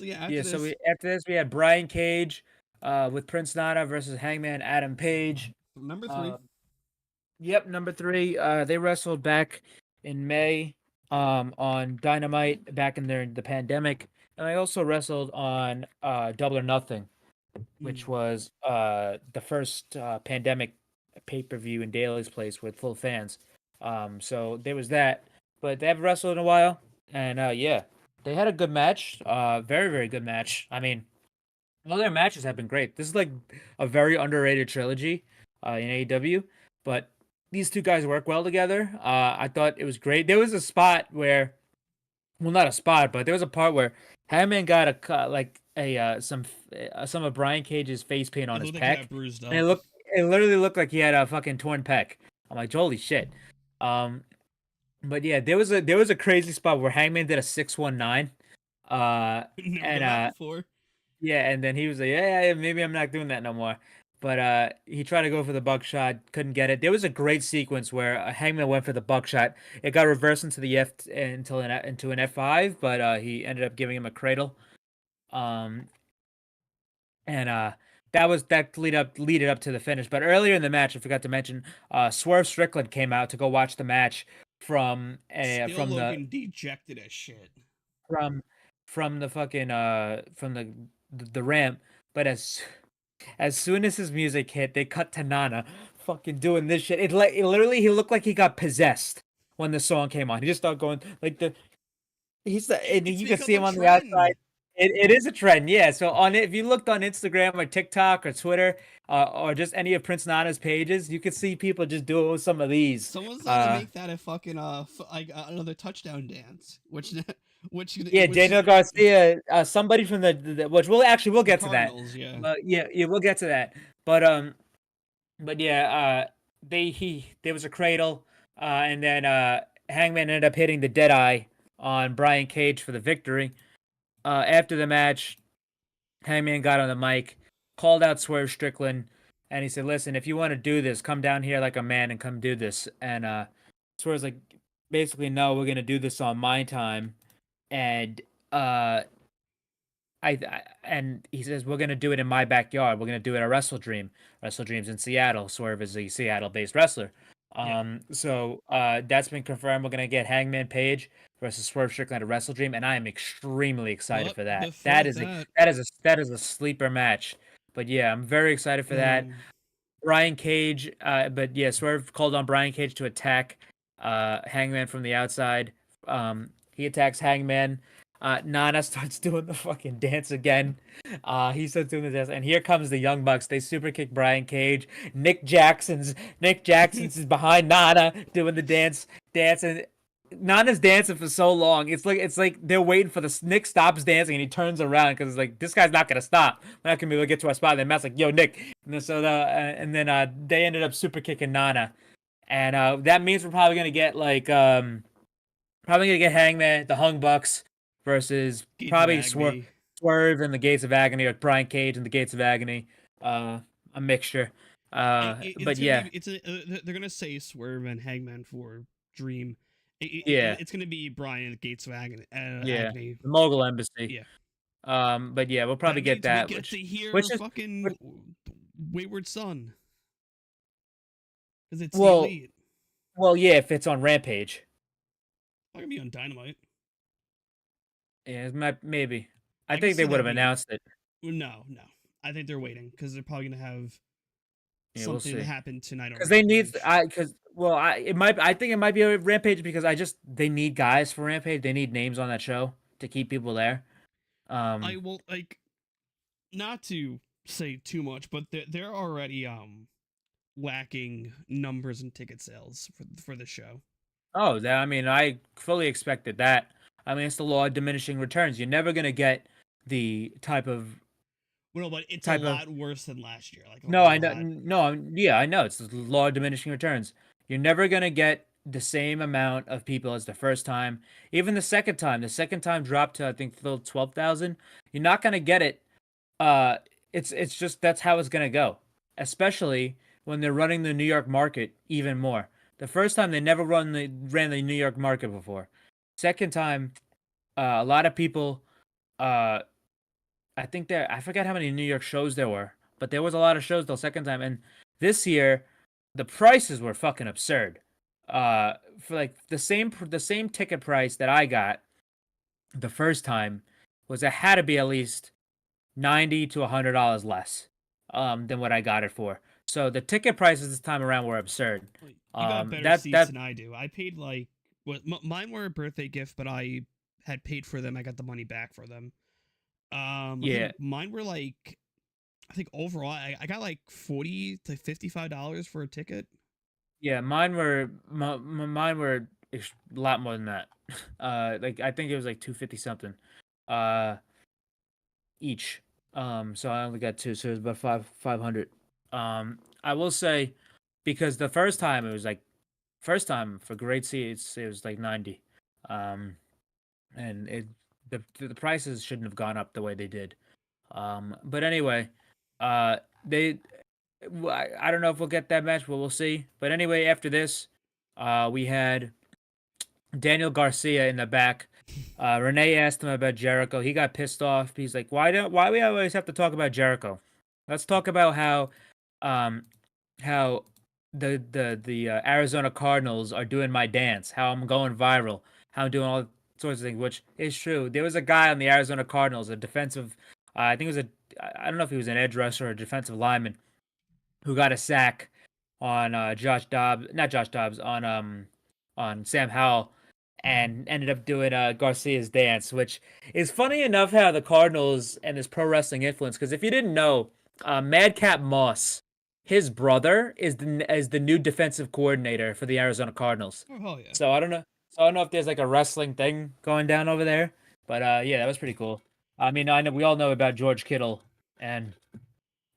after this we had Brian Cage with Prince Nana versus Hangman Adam Page. Number 3. Yep, number 3. They wrestled back in May on Dynamite back in the pandemic, and I also wrestled on Double or Nothing, which was the first pandemic pay-per-view in Daly's place with full fans. So there was that, but they haven't wrestled in a while, and they had a good match, very very good match. I mean, all their matches have been great. This is like a very underrated trilogy in AEW, but these two guys work well together. I thought it was great. There was a spot where, well, not a spot, but there was a part where Hangman got some of Brian Cage's face paint on his pec, and it literally looked like he had a fucking torn pec. I'm like, holy shit. But yeah, there was a crazy spot where Hangman did a 619. Yeah, and then he was like, yeah, maybe I'm not doing that no more. But he tried to go for the buckshot, couldn't get it. There was a great sequence where Hangman went for the buckshot. It got reversed into the into an F5, but he ended up giving him a cradle. and that leaded up to the finish. But earlier in the match, I forgot to mention, Swerve Strickland came out to go watch the match from Still from the looking dejected as shit. from from the fucking from the ramp. But as soon as his music hit, they cut to Nana fucking doing this shit. It literally, he looked like he got possessed when the song came on. He just started going like and It's you can become see a him on the trend. outside. It is a trend, yeah. So if you looked on Instagram or TikTok or Twitter, or just any of Prince Nana's pages, you could see people just doing some of these. Someone's gotta make that a fucking another touchdown dance, Yeah, which Daniel Garcia, somebody from which we'll the get to that. Cardinals, yeah. Yeah, we'll get to that. But yeah, there was a cradle, and then Hangman ended up hitting the Deadeye on Brian Cage for the victory. After the match, Hangman got on the mic, called out Swerve Strickland, and he said, "Listen, if you want to do this, come down here like a man and come do this." And Swerve's like, basically, "No, we're gonna do this on my time." And and he says, "We're gonna do it in my backyard. We're gonna do it at Wrestle Dream. Wrestle Dream's in Seattle. Swerve is a Seattle-based wrestler." So that's been confirmed. We're gonna get Hangman Page versus Swerve Strickland at Wrestle Dream, and I am extremely excited for that. That is a sleeper match. But yeah, I'm very excited for that. Brian Cage, but yeah, Swerve called on Brian Cage to attack Hangman from the outside. He attacks Hangman. Nana starts doing the fucking dance again. He starts doing the dance, and here comes the Young Bucks. They super kick Brian Cage. Nick Jackson's is behind Nana doing the dance, and Nana's dancing for so long. It's like they're waiting for Nick stops dancing and he turns around because it's like, this guy's not gonna stop. We're not gonna be able to get to our spot. And then Matt's like, "Yo, Nick," and then they ended up super kicking Nana, and that means we're probably gonna get Hangman, the Hung Bucks versus probably Swerve and the Gates of Agony, or Brian Cage and the Gates of Agony. A mixture. But yeah, they're gonna say Swerve and Hangman for Dream. Yeah. It's gonna be Brian at Gates of Agony. The Mogul Embassy. Yeah. But yeah, we'll probably get that. We get to hear which is fucking Wayward Son. Because it's Well- the Elite. well, yeah, if it's on Rampage. Not gonna be on Dynamite. Yeah, maybe. I I can think they see would that have being- announced it. No. I think they're waiting because they're probably gonna have Yeah, we'll something see. to happen tonight. Because they need, I think it might be a Rampage because they need guys for Rampage. They need names on that show to keep people there. I will not to say too much, but they're already lacking numbers and ticket sales for the show. I fully expected that. I mean, it's the law of diminishing returns. You're never gonna get the type of Well, but it's type a of- lot worse than last year. Like No, I know. No, yeah, I know. It's the law of diminishing returns. You're never gonna get the same amount of people as the first time. Even the second time. The second time dropped to, I think, 12,000. You're not gonna get it. It's just, that's how it's gonna go. Especially when they're running the New York market even more. The first time they never ran the New York market before. Second time, a lot of people. I forget how many New York shows there were, but there was a lot of shows the second time. And this year, the prices were fucking absurd. For like the same ticket price that I got the first time it had to be at least $90 to $100 less than what I got it for. So the ticket prices this time around were absurd. You got better seats than I do. I paid mine were a birthday gift, but I had paid for them. I got the money back for them. I think mine were I think overall I got like $40 to $55 for a ticket. Yeah, mine were a lot more than that. I think it was like 250 something, each. So I only got two, so it was about 500. I will say, because the first time for great seats it was like 90, and the prices shouldn't have gone up the way they did. But anyway, I don't know if we'll get that match, but we'll see. But anyway, after this, we had Daniel Garcia in the back Renee asked him about Jericho. He got pissed off. He's like, why we always have to talk about Jericho? Let's talk about um how the Arizona Cardinals are doing my dance, how I'm going viral, how I'm doing all sorts of things, which is true. There was a guy on the Arizona Cardinals, a defensive, I think it was I don't know if he was an edge rusher or a defensive lineman, who got a sack on not Josh Dobbs, on Sam Howell, and ended up doing Garcia's dance, which is funny enough how the Cardinals and this pro wrestling influence. Because if you didn't know, Madcap Moss, his brother, is the new defensive coordinator for the Arizona Cardinals. Oh hell yeah! So I don't know. So I don't know if there's like a wrestling thing going down over there, but yeah, that was pretty cool. I mean, I know we all know about George Kittle and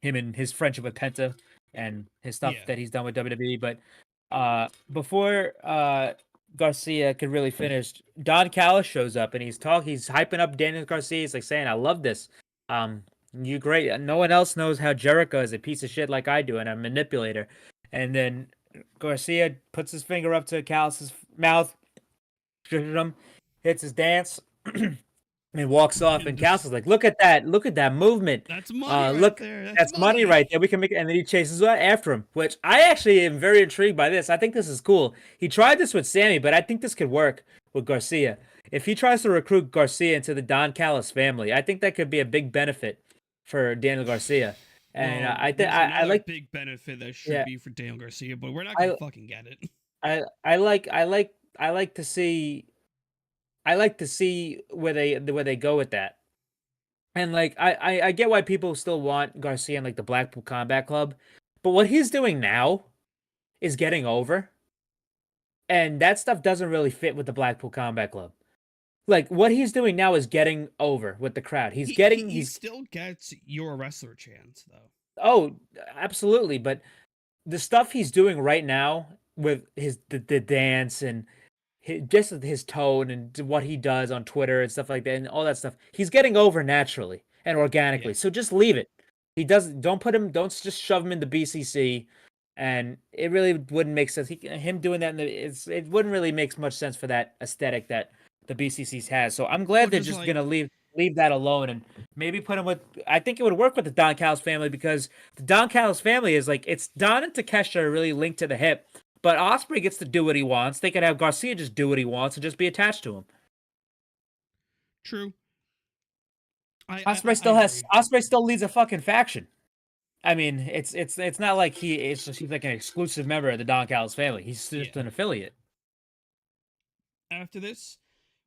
him and his friendship with Penta and his stuff Yeah. that he's done with WWE. But before Garcia could really finish, Don Callis shows up and he's hyping up Daniel Garcia. He's like saying, "I love this. You great. No one else knows how Jericho is a piece of shit like I do, and a manipulator." And then Garcia puts his finger up to Callis's mouth, him, hits his dance. And walks off, and Callis is like, "Look at that movement. That's money right Look, there. that's money right there. We can make it." And then he chases after him, which I actually am very intrigued by this. I think this is cool. He tried this with Sammy, but I think this could work with Garcia. If he tries to recruit Garcia into the Don Callis family, I think that could be a big benefit for Daniel Garcia. And Well, I think there's I another like big benefit that should yeah be for Daniel Garcia, but we're not gonna fucking get it. I like to see where they go with that. And like I get why people still want Garcia in like the Blackpool Combat Club, but what he's doing now is getting over, and that stuff doesn't really fit with the Blackpool Combat Club. Like what he's doing now is getting over with the crowd. He still gets your wrestler chance though. Oh, absolutely, but the stuff he's doing right now with the dance and just his tone and what he does on Twitter and stuff like that and all that stuff, he's getting over naturally and organically. Yeah. So just leave it. Don't just shove him in the BCC, and it really wouldn't make sense. Him doing that it wouldn't really make much sense for that aesthetic that the BCC's has. So I'm glad they're just gonna leave that alone and maybe put him with. I think it would work with the Don Callis family, because the Don Callis family is like, it's Don and Takeshita are really linked to the hip. But Ospreay gets to do what he wants. They could have Garcia just do what he wants and just be attached to him. True. Ospreay still leads a fucking faction. I mean, it's not like he's like an exclusive member of the Don Callis family. He's just an affiliate. After this,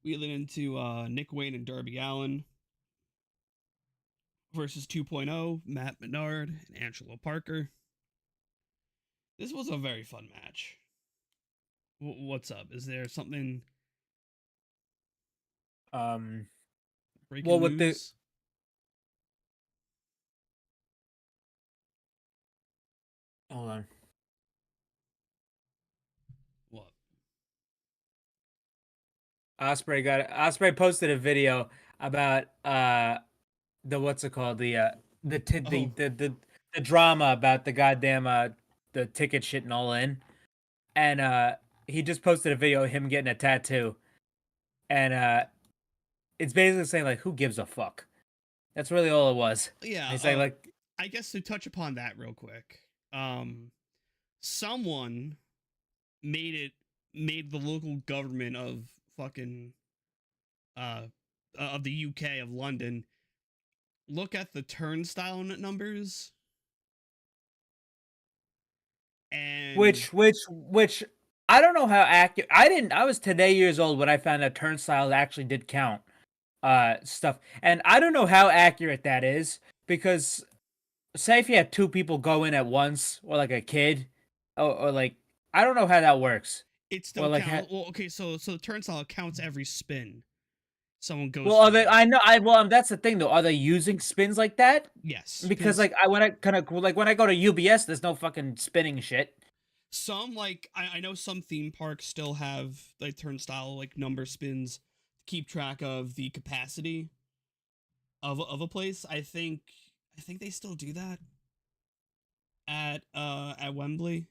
we lead into Nick Wayne and Darby Allin versus 2.0, Matt Menard and Angelo Parker. This was a very fun match. What's up? Is there something? Breaking news? Hold on. What? Ospreay posted a video about the what's it called, the drama about the goddamn the ticket shit and all in, and he just posted a video of him getting a tattoo, and it's basically saying like, who gives a fuck? That's really all it was. Yeah, he's saying like, I guess to touch upon that real quick, someone made the local government of fucking of the UK, of London, look at the turnstile numbers, and which I don't know how accurate. I was today years old when I found out turnstiles actually did count stuff, and I don't know how accurate that is, because say if you had two people go in at once, or like a kid, or like, I don't know how that works. It still like counts. Well, okay, so the turnstile counts every spin someone goes. Well, are they? I know. That's the thing though. Are they using spins like that? Yes. Because like when I go to UBS, there's no fucking spinning shit. Some, like, I know some theme parks still have like turnstile like number spins to keep track of the capacity of a place. I think they still do that at Wembley.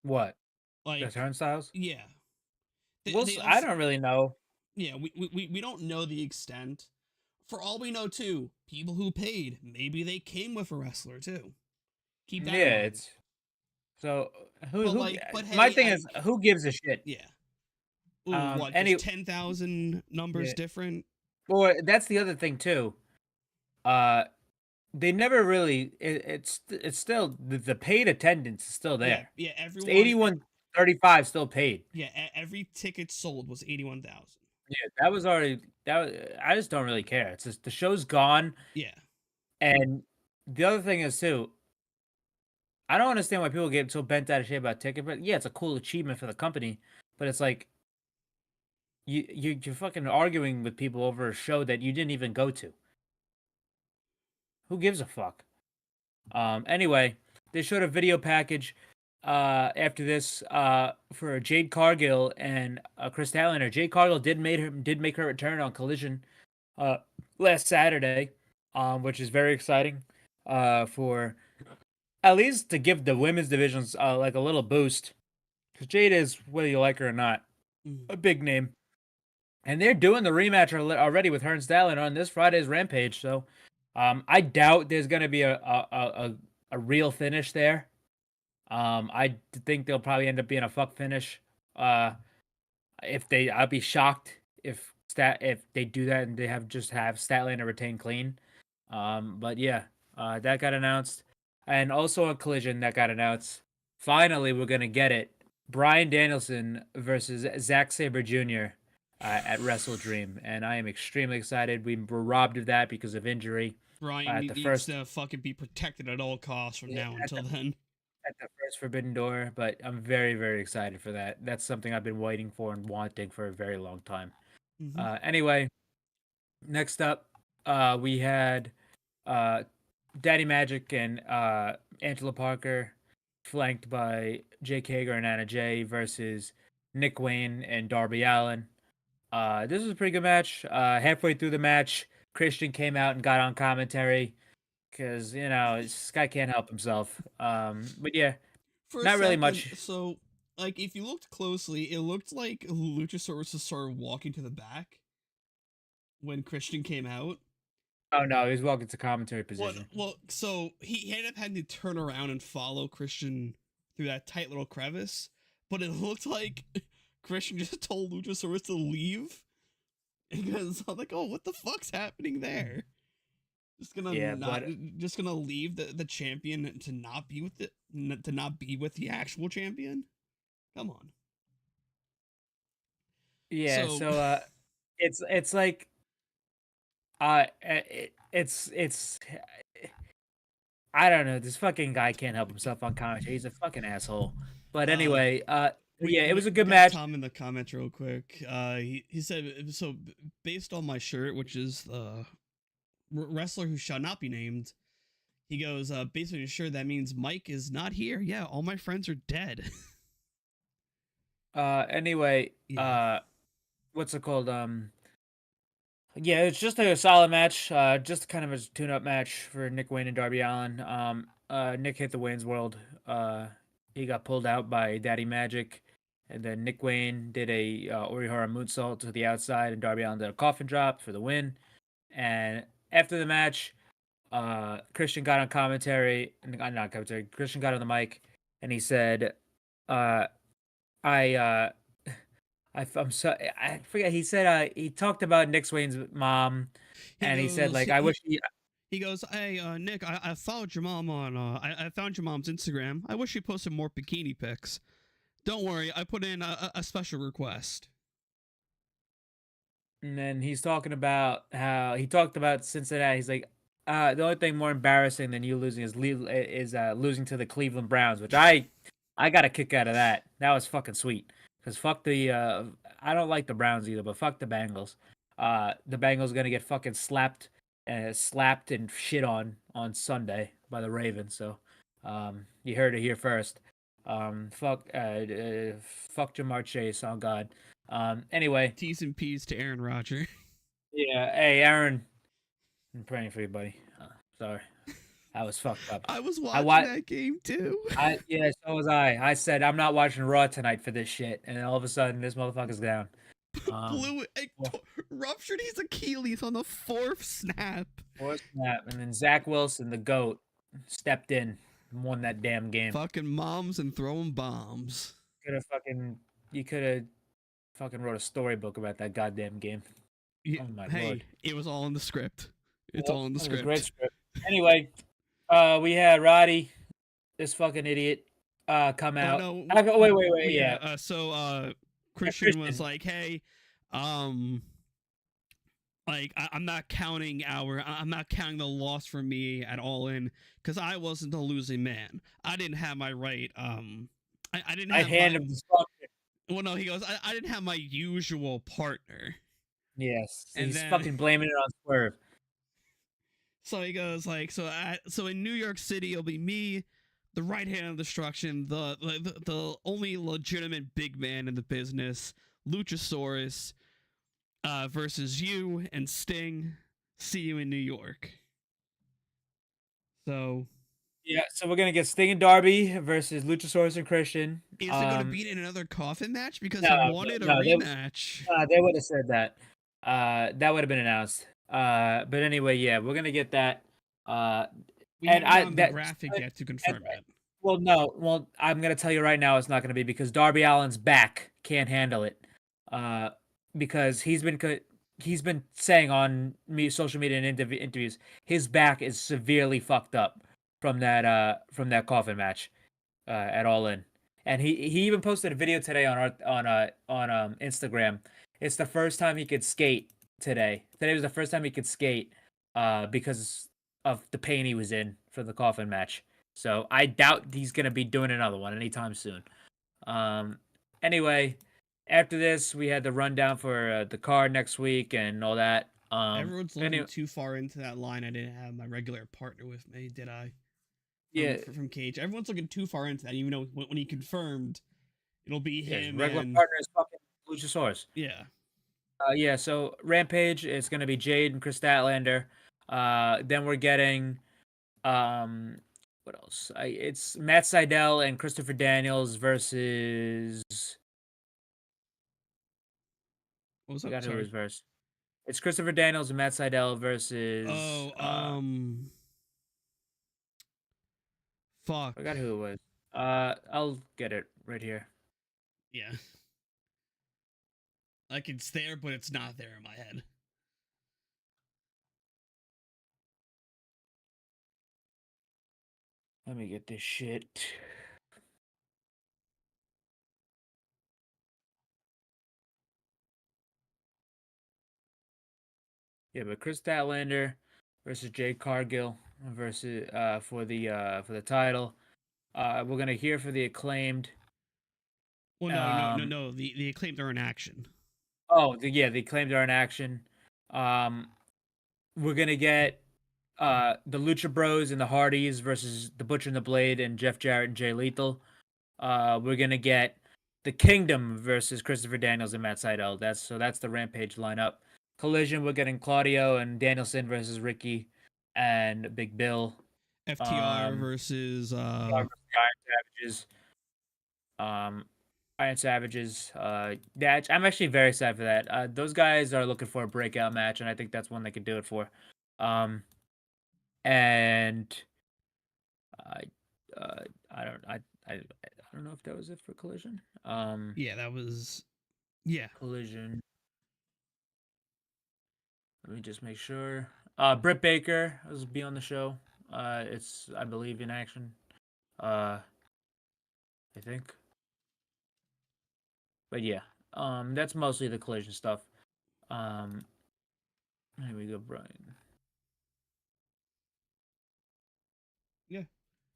What? Like The turnstiles? Yeah. They I also, don't really know. yeah, we don't know the extent. For all we know, too, people who paid, maybe they came with a wrestler too. Keep that in Yeah, mind. it's so But who. but My hey, thing is, who gives a shit? yeah. Ooh, what? Just Any 10,000 numbers yeah. different? Or that's the other thing too. Uh, they never really. It's still the paid attendance is still Yeah, there. yeah. It's Everyone, 81.35 still paid. yeah. Every ticket sold was 81,000. Yeah, that was already that. I just don't really care. It's just the show's gone, Yeah. and the other thing is too. I don't understand why people get so bent out of shape about ticket, but yeah, it's a cool achievement for the company. But it's like you're fucking arguing with people over a show that you didn't even go to. Who gives a fuck? Anyway, they showed a video package after this for Jade Cargill and Chris Statlander. Jade Cargill did make her return on Collision uh last Saturday, which is very exciting for at least to give the women's divisions like a little boost, because Jade is, whether you like her or not, Mm. a big name. And they're doing the rematch already with her and Statlander on this Friday's Rampage. So I doubt there's going to be a real finish there. I think they'll probably end up being a fuck finish. I'd be shocked if they do that and they have Statlander retain clean. But yeah, that got announced, and also a Collision that got announced. Finally, we're gonna get it. Bryan Danielson versus Zack Sabre Jr. At Wrestle Dream, and I am extremely excited. We were robbed of that because of injury. Brian At the needs first, to fucking be protected at all costs from yeah, now until then. at the first Forbidden Door, but I'm very, very excited for that. That's something I've been waiting for and wanting for a very long time. Mm-hmm. Anyway, next up, we had uh, Daddy Magic and Angela Parker, flanked by Jake Hager and Anna Jay versus Nick Wayne and Darby Allin. This was a pretty good match. Halfway through the match, Christian came out and got on commentary because this guy can't help himself. But yeah, For a not really second, much. so like if you looked closely, it looked like Luchasaurus was sort of walking to the back when Christian came out. Oh no, he's walking to commentary Well, position. well, so he ended up having to turn around and follow Christian through that tight little crevice, but it looked like Christian just told Luchasaurus to leave because I'm like, oh, what the fuck's happening there? Yeah, but Just gonna leave the champion to not be with the actual champion. Come on. yeah, So so it's like it's I don't know. This fucking guy can't help himself on commentary. He's a fucking asshole. But anyway, yeah, it was a we good got match. Tom in the comments real quick. He said so based on my shirt, which is the wrestler who shall not be named. He goes, based on your shirt, that means Mike is not here. Yeah, all my friends are dead. Anyway, Yeah. what's it called? Yeah, it's just a solid match. Just kind of a tune-up match for Nick Wayne and Darby Allin. Nick hit the Wayne's World. He got pulled out by Daddy Magic, and then Nick Wayne did a Orihara moonsault to the outside, and Darby Allin did a coffin drop for the win. And after the match, Christian got on commentary, not commentary. Christian got on the mic, and he said, uh, "I I'm so I forget." He said he talked about Nick Swain's mom, He and he said goes, like, "I wish he goes, hey, Nick, I followed your mom on, I found your mom's Instagram. I wish she posted more bikini pics. Don't worry, I put in a special request. And then he's talking about how he talked about Cincinnati. He's like, the only thing more embarrassing than you losing is losing to the Cleveland Browns, which I got a kick out of that. That was fucking sweet. Because fuck the I don't like the Browns either, but fuck the Bengals. The Bengals gonna get fucking slapped and shit on Sunday by the Ravens. So you heard it here first. Fuck Jamar Chase on God. Anyway, T's and P's to Aaron Rodgers. yeah. Hey, Aaron, I'm praying for you, buddy. Sorry. I was fucked up. I was I watching wa- that game too. Yeah, so was I. I said I'm not watching Raw tonight for this shit, and then all of a sudden this motherfucker's down. Blew it. Ruptured his Achilles on the 4th snap. Fourth snap, and then Zach Wilson, the GOAT, stepped in and won that damn game. Fucking moms and throwing bombs. You could have fucking wrote a storybook about that goddamn game. Yeah, Oh my hey, lord. it was all in the script. It's Yep, all in the it was a script. great script. Anyway, we had Roddy, this fucking idiot, come out. No, wait, yeah. So Christian was like, "Hey, like I'm not counting the loss for me at All In because I wasn't a losing man. I didn't have my right. I didn't. I Have hand my, him the fucking. Well, no, he goes. I didn't have my usual partner. Yes, And he's then- fucking blaming it on Swerve. So he goes like, so in New York City, it'll be me, the right hand of destruction, the only legitimate big man in the business, Luchasaurus, versus you and Sting. See you in New York. So Yeah, so we're gonna get Sting and Darby versus Luchasaurus and Christian. is it going to be in another coffin match because no, he wanted a no, rematch? They would have said that. That would have been announced. But anyway, yeah, we're gonna get that. We and haven't gotten the graphic yet to confirm it. Well, no. Well, I'm gonna tell you right now, it's not gonna be because Darby Allin's back can't handle it. Because he's been saying on social media and interviews his back is severely fucked up from that coffin match at All In, and he even posted a video today on Instagram. It's the first time he could skate today. Today was the first time he could skate because of the pain he was in for the coffin match. So I doubt he's gonna be doing another one anytime soon. Anyway, after this we had the rundown for the card next week and all that. Everyone's looking too far into that line. I didn't have my regular partner with me, did I? From Cage. Everyone's looking too far into that, even though when he confirmed, it'll be him. Regular and... partner is fucking Luchasaurus. Yeah. Yeah, so Rampage is going to be Jade and Chris Statlander. Then we're getting, what else? It's Matt Sydal and Christopher Daniels versus. What was that? I forgot who was versus. It's Christopher Daniels and Matt Sydal versus. Fuck. I forgot who it was. I'll get it right here. Yeah. Like it's there, but it's not there in my head. Let me get this shit. Yeah, but Chris Statlander versus Jade Cargill versus for the title. We're gonna hear for the Acclaimed. Well, no. The Acclaimed are in action. Oh, the Acclaimed are in action. We're gonna get the Lucha Bros and the Hardys versus the Butcher and the Blade and Jeff Jarrett and Jay Lethal. We're gonna get the Kingdom versus Christopher Daniels and Matt Sydal. That's the Rampage lineup. Collision, we're getting Claudio and Danielson versus Ricky and Big Bill. FTR versus Iron Savages. Iron Savages. I'm actually very excited for that. Those guys are looking for a breakout match, and I think that's one they could do it for. And I don't know if that was it for Collision. Yeah, that was. Yeah. Collision. Let me just make sure. Britt Baker will be on the show. It's, I believe, in action. I think. But yeah, that's mostly the Collision stuff. Here we go, Brian.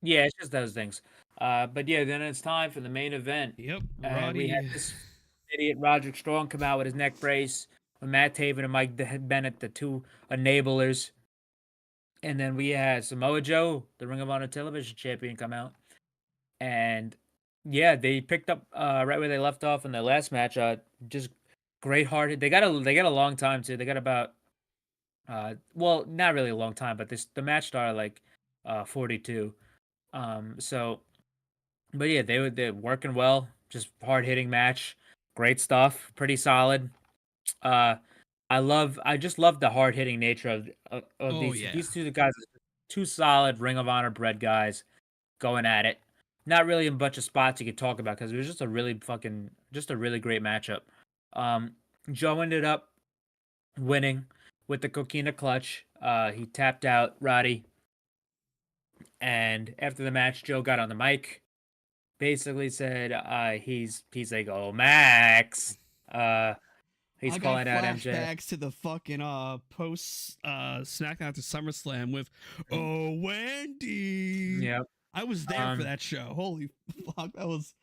Yeah, it's just those things. But yeah, then it's time for the main event. Yep, We had this idiot Roderick Strong come out with his neck brace, with Matt Taven and Mike Bennett, the two enablers. And then we had Samoa Joe, the Ring of Honor Television Champion, come out. And yeah, they picked up right where they left off in their last match. Just great hearted. They got a long time too. They got about well, not really a long time, but the match started like 42. So, but yeah, they're working well. Just hard hitting match. Great stuff. Pretty solid. Uh, I just love the hard hitting nature of Oh these yeah. these two guys. Are two solid Ring of Honor bred guys going at it. Not really a bunch of spots you could talk about because it was just just a really great matchup. Um, Joe ended up winning with the Coquina clutch. He tapped out Roddy, and after the match, Joe got on the mic, basically said he's like, "Oh, Max." He's I got calling out MJ. flashbacks to the fucking post SmackDown after SummerSlam with "Oh Wendy." Yep. I was there for that show. Holy fuck, that was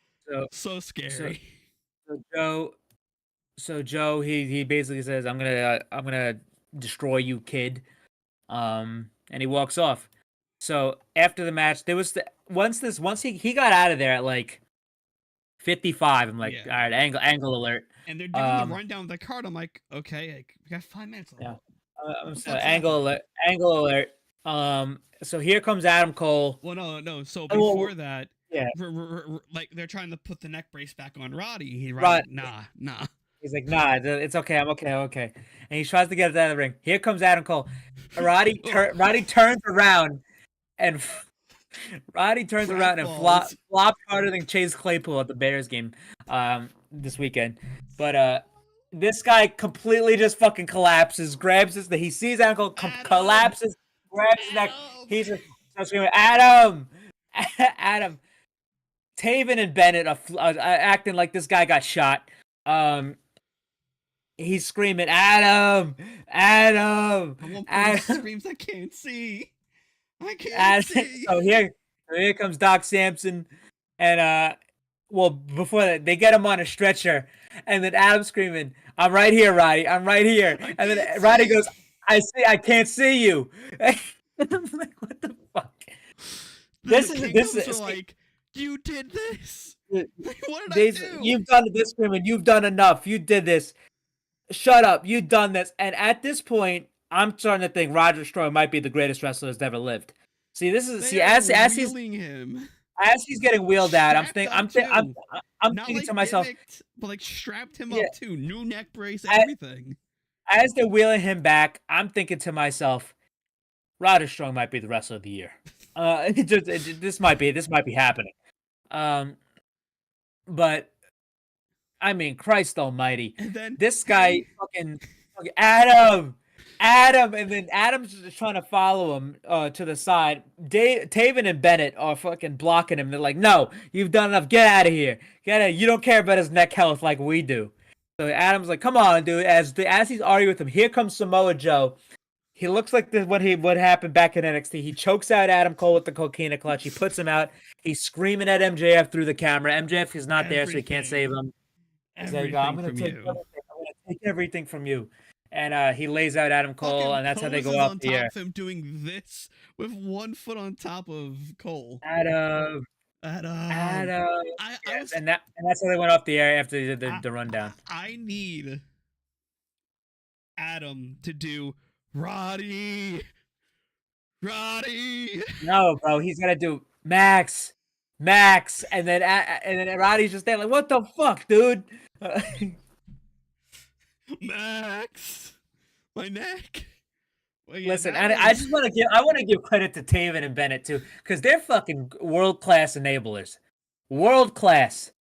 so scary. So Joe, he basically says, I'm gonna destroy you, kid." And he walks off. So after the match, there was once he got out of there at like 55. I'm like, Yeah. all right, angle alert. And they're doing the rundown of the card. I'm like, okay, we got 5 minutes left. Yeah. So angle alert. So here comes Adam Cole. Well, no. So before that, yeah, like they're trying to put the neck brace back on Roddy. He's nah. He's like, nah, it's okay. I'm okay. And he tries to get it out of the ring. Here comes Adam Cole. Roddy turns around and flops harder than Chase Claypool at the Bears game this weekend. But this guy completely just fucking collapses, he sees Adam Cole, collapses, grabs his neck. He's just screaming, Adam! Adam! Taven and Bennett are acting like this guy got shot. He's screaming, Adam! Adam! Adam! Screams, I can't see. See. So here comes Doc Samson. And, well, before that, they get him on a stretcher. And then Adam's screaming, I'm right here, Roddy. I'm right here. And then Roddy goes, I can't see you. I'm like, what the fuck? This is like, you did this. What did I do? You've done this, screaming. You've done enough. You did this. Shut up. You've done this. And at this point, I'm starting to think Roderick Strong might be the greatest wrestler that's ever lived. See, as he's getting wheeled out, I'm thinking to myself, but like strapped him up too, new neck brace, everything. As they're wheeling him back, I'm thinking to myself, Roderick Strong might be the wrestler of the year. This might be happening. But I mean, Christ Almighty, and then this guy fucking Adam, and then Adam's just trying to follow him to the side. Taven and Bennett are fucking blocking him. They're like, "No, you've done enough. Get out of here. Get out. You don't care about his neck health like we do." So Adam's like, "Come on, dude." As he's arguing with him, here comes Samoa Joe. He looks like what happened back in NXT. He chokes out Adam Cole with the Coquina clutch. He puts him out. He's screaming at MJF through the camera. MJF is not there, so he can't save him. He's like, I'm gonna take everything from you. And he lays out Adam Cole, and that's how they go off the air. On top of him doing this with one foot on top of Cole. Adam. Yes, and that's how they went off the air after the rundown. I need Adam to do Roddy. No, bro, he's gonna do Max, and then Roddy's just there like, what the fuck, dude? Max, my neck. Well, yeah, listen, I want to give credit to Taven and Bennett too, because they're fucking world class enablers, world class,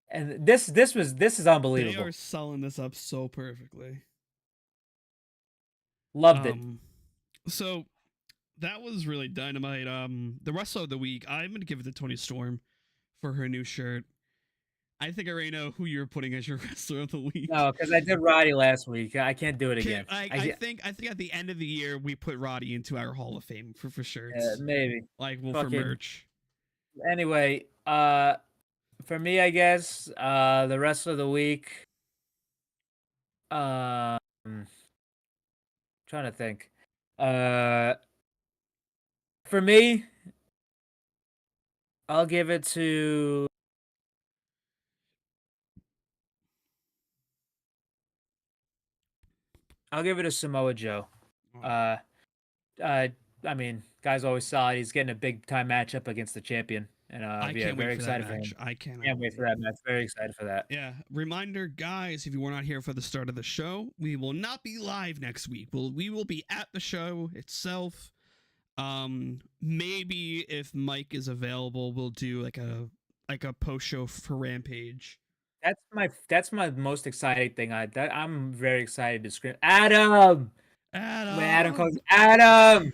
and this is unbelievable. They are selling this up so perfectly. Loved it. So that was really Dynamite. The wrestler of the week, I'm gonna give it to Toni Storm for her new shirt. I think I already know who you're putting as your wrestler of the week. No, because I did Roddy last week. I can't do it again. I think at the end of the year we put Roddy into our Hall of Fame for shirts. Yeah, maybe. Like for merch. Anyway, for me, I guess the wrestler of the week. Trying to think. For me, I'll give it to. I'll give it to Samoa Joe. I mean, Guy's always solid. He's getting a big time matchup against the champion, and I yeah, can't wait very for that excited for match. him. I cannot Can't wait for that match. Very excited for that. Yeah. Reminder, guys, if you were not here for the start of the show, we will not be live next week. We will be at the show itself. Maybe if Mike is available, we'll do like a post show for Rampage. That's my most exciting thing. I'm very excited to scream Adam. When Adam calls Adam.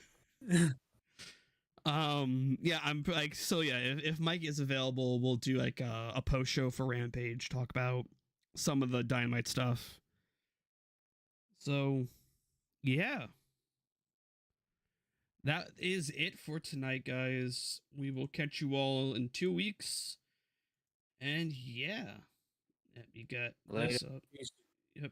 Yeah, I'm like, so yeah, if Mike is available, we'll do like a post show for Rampage, talk about some of the Dynamite stuff. So yeah, that is it for tonight, guys. We will catch you all in 2 weeks. And yeah, you got Later. this up. Yep.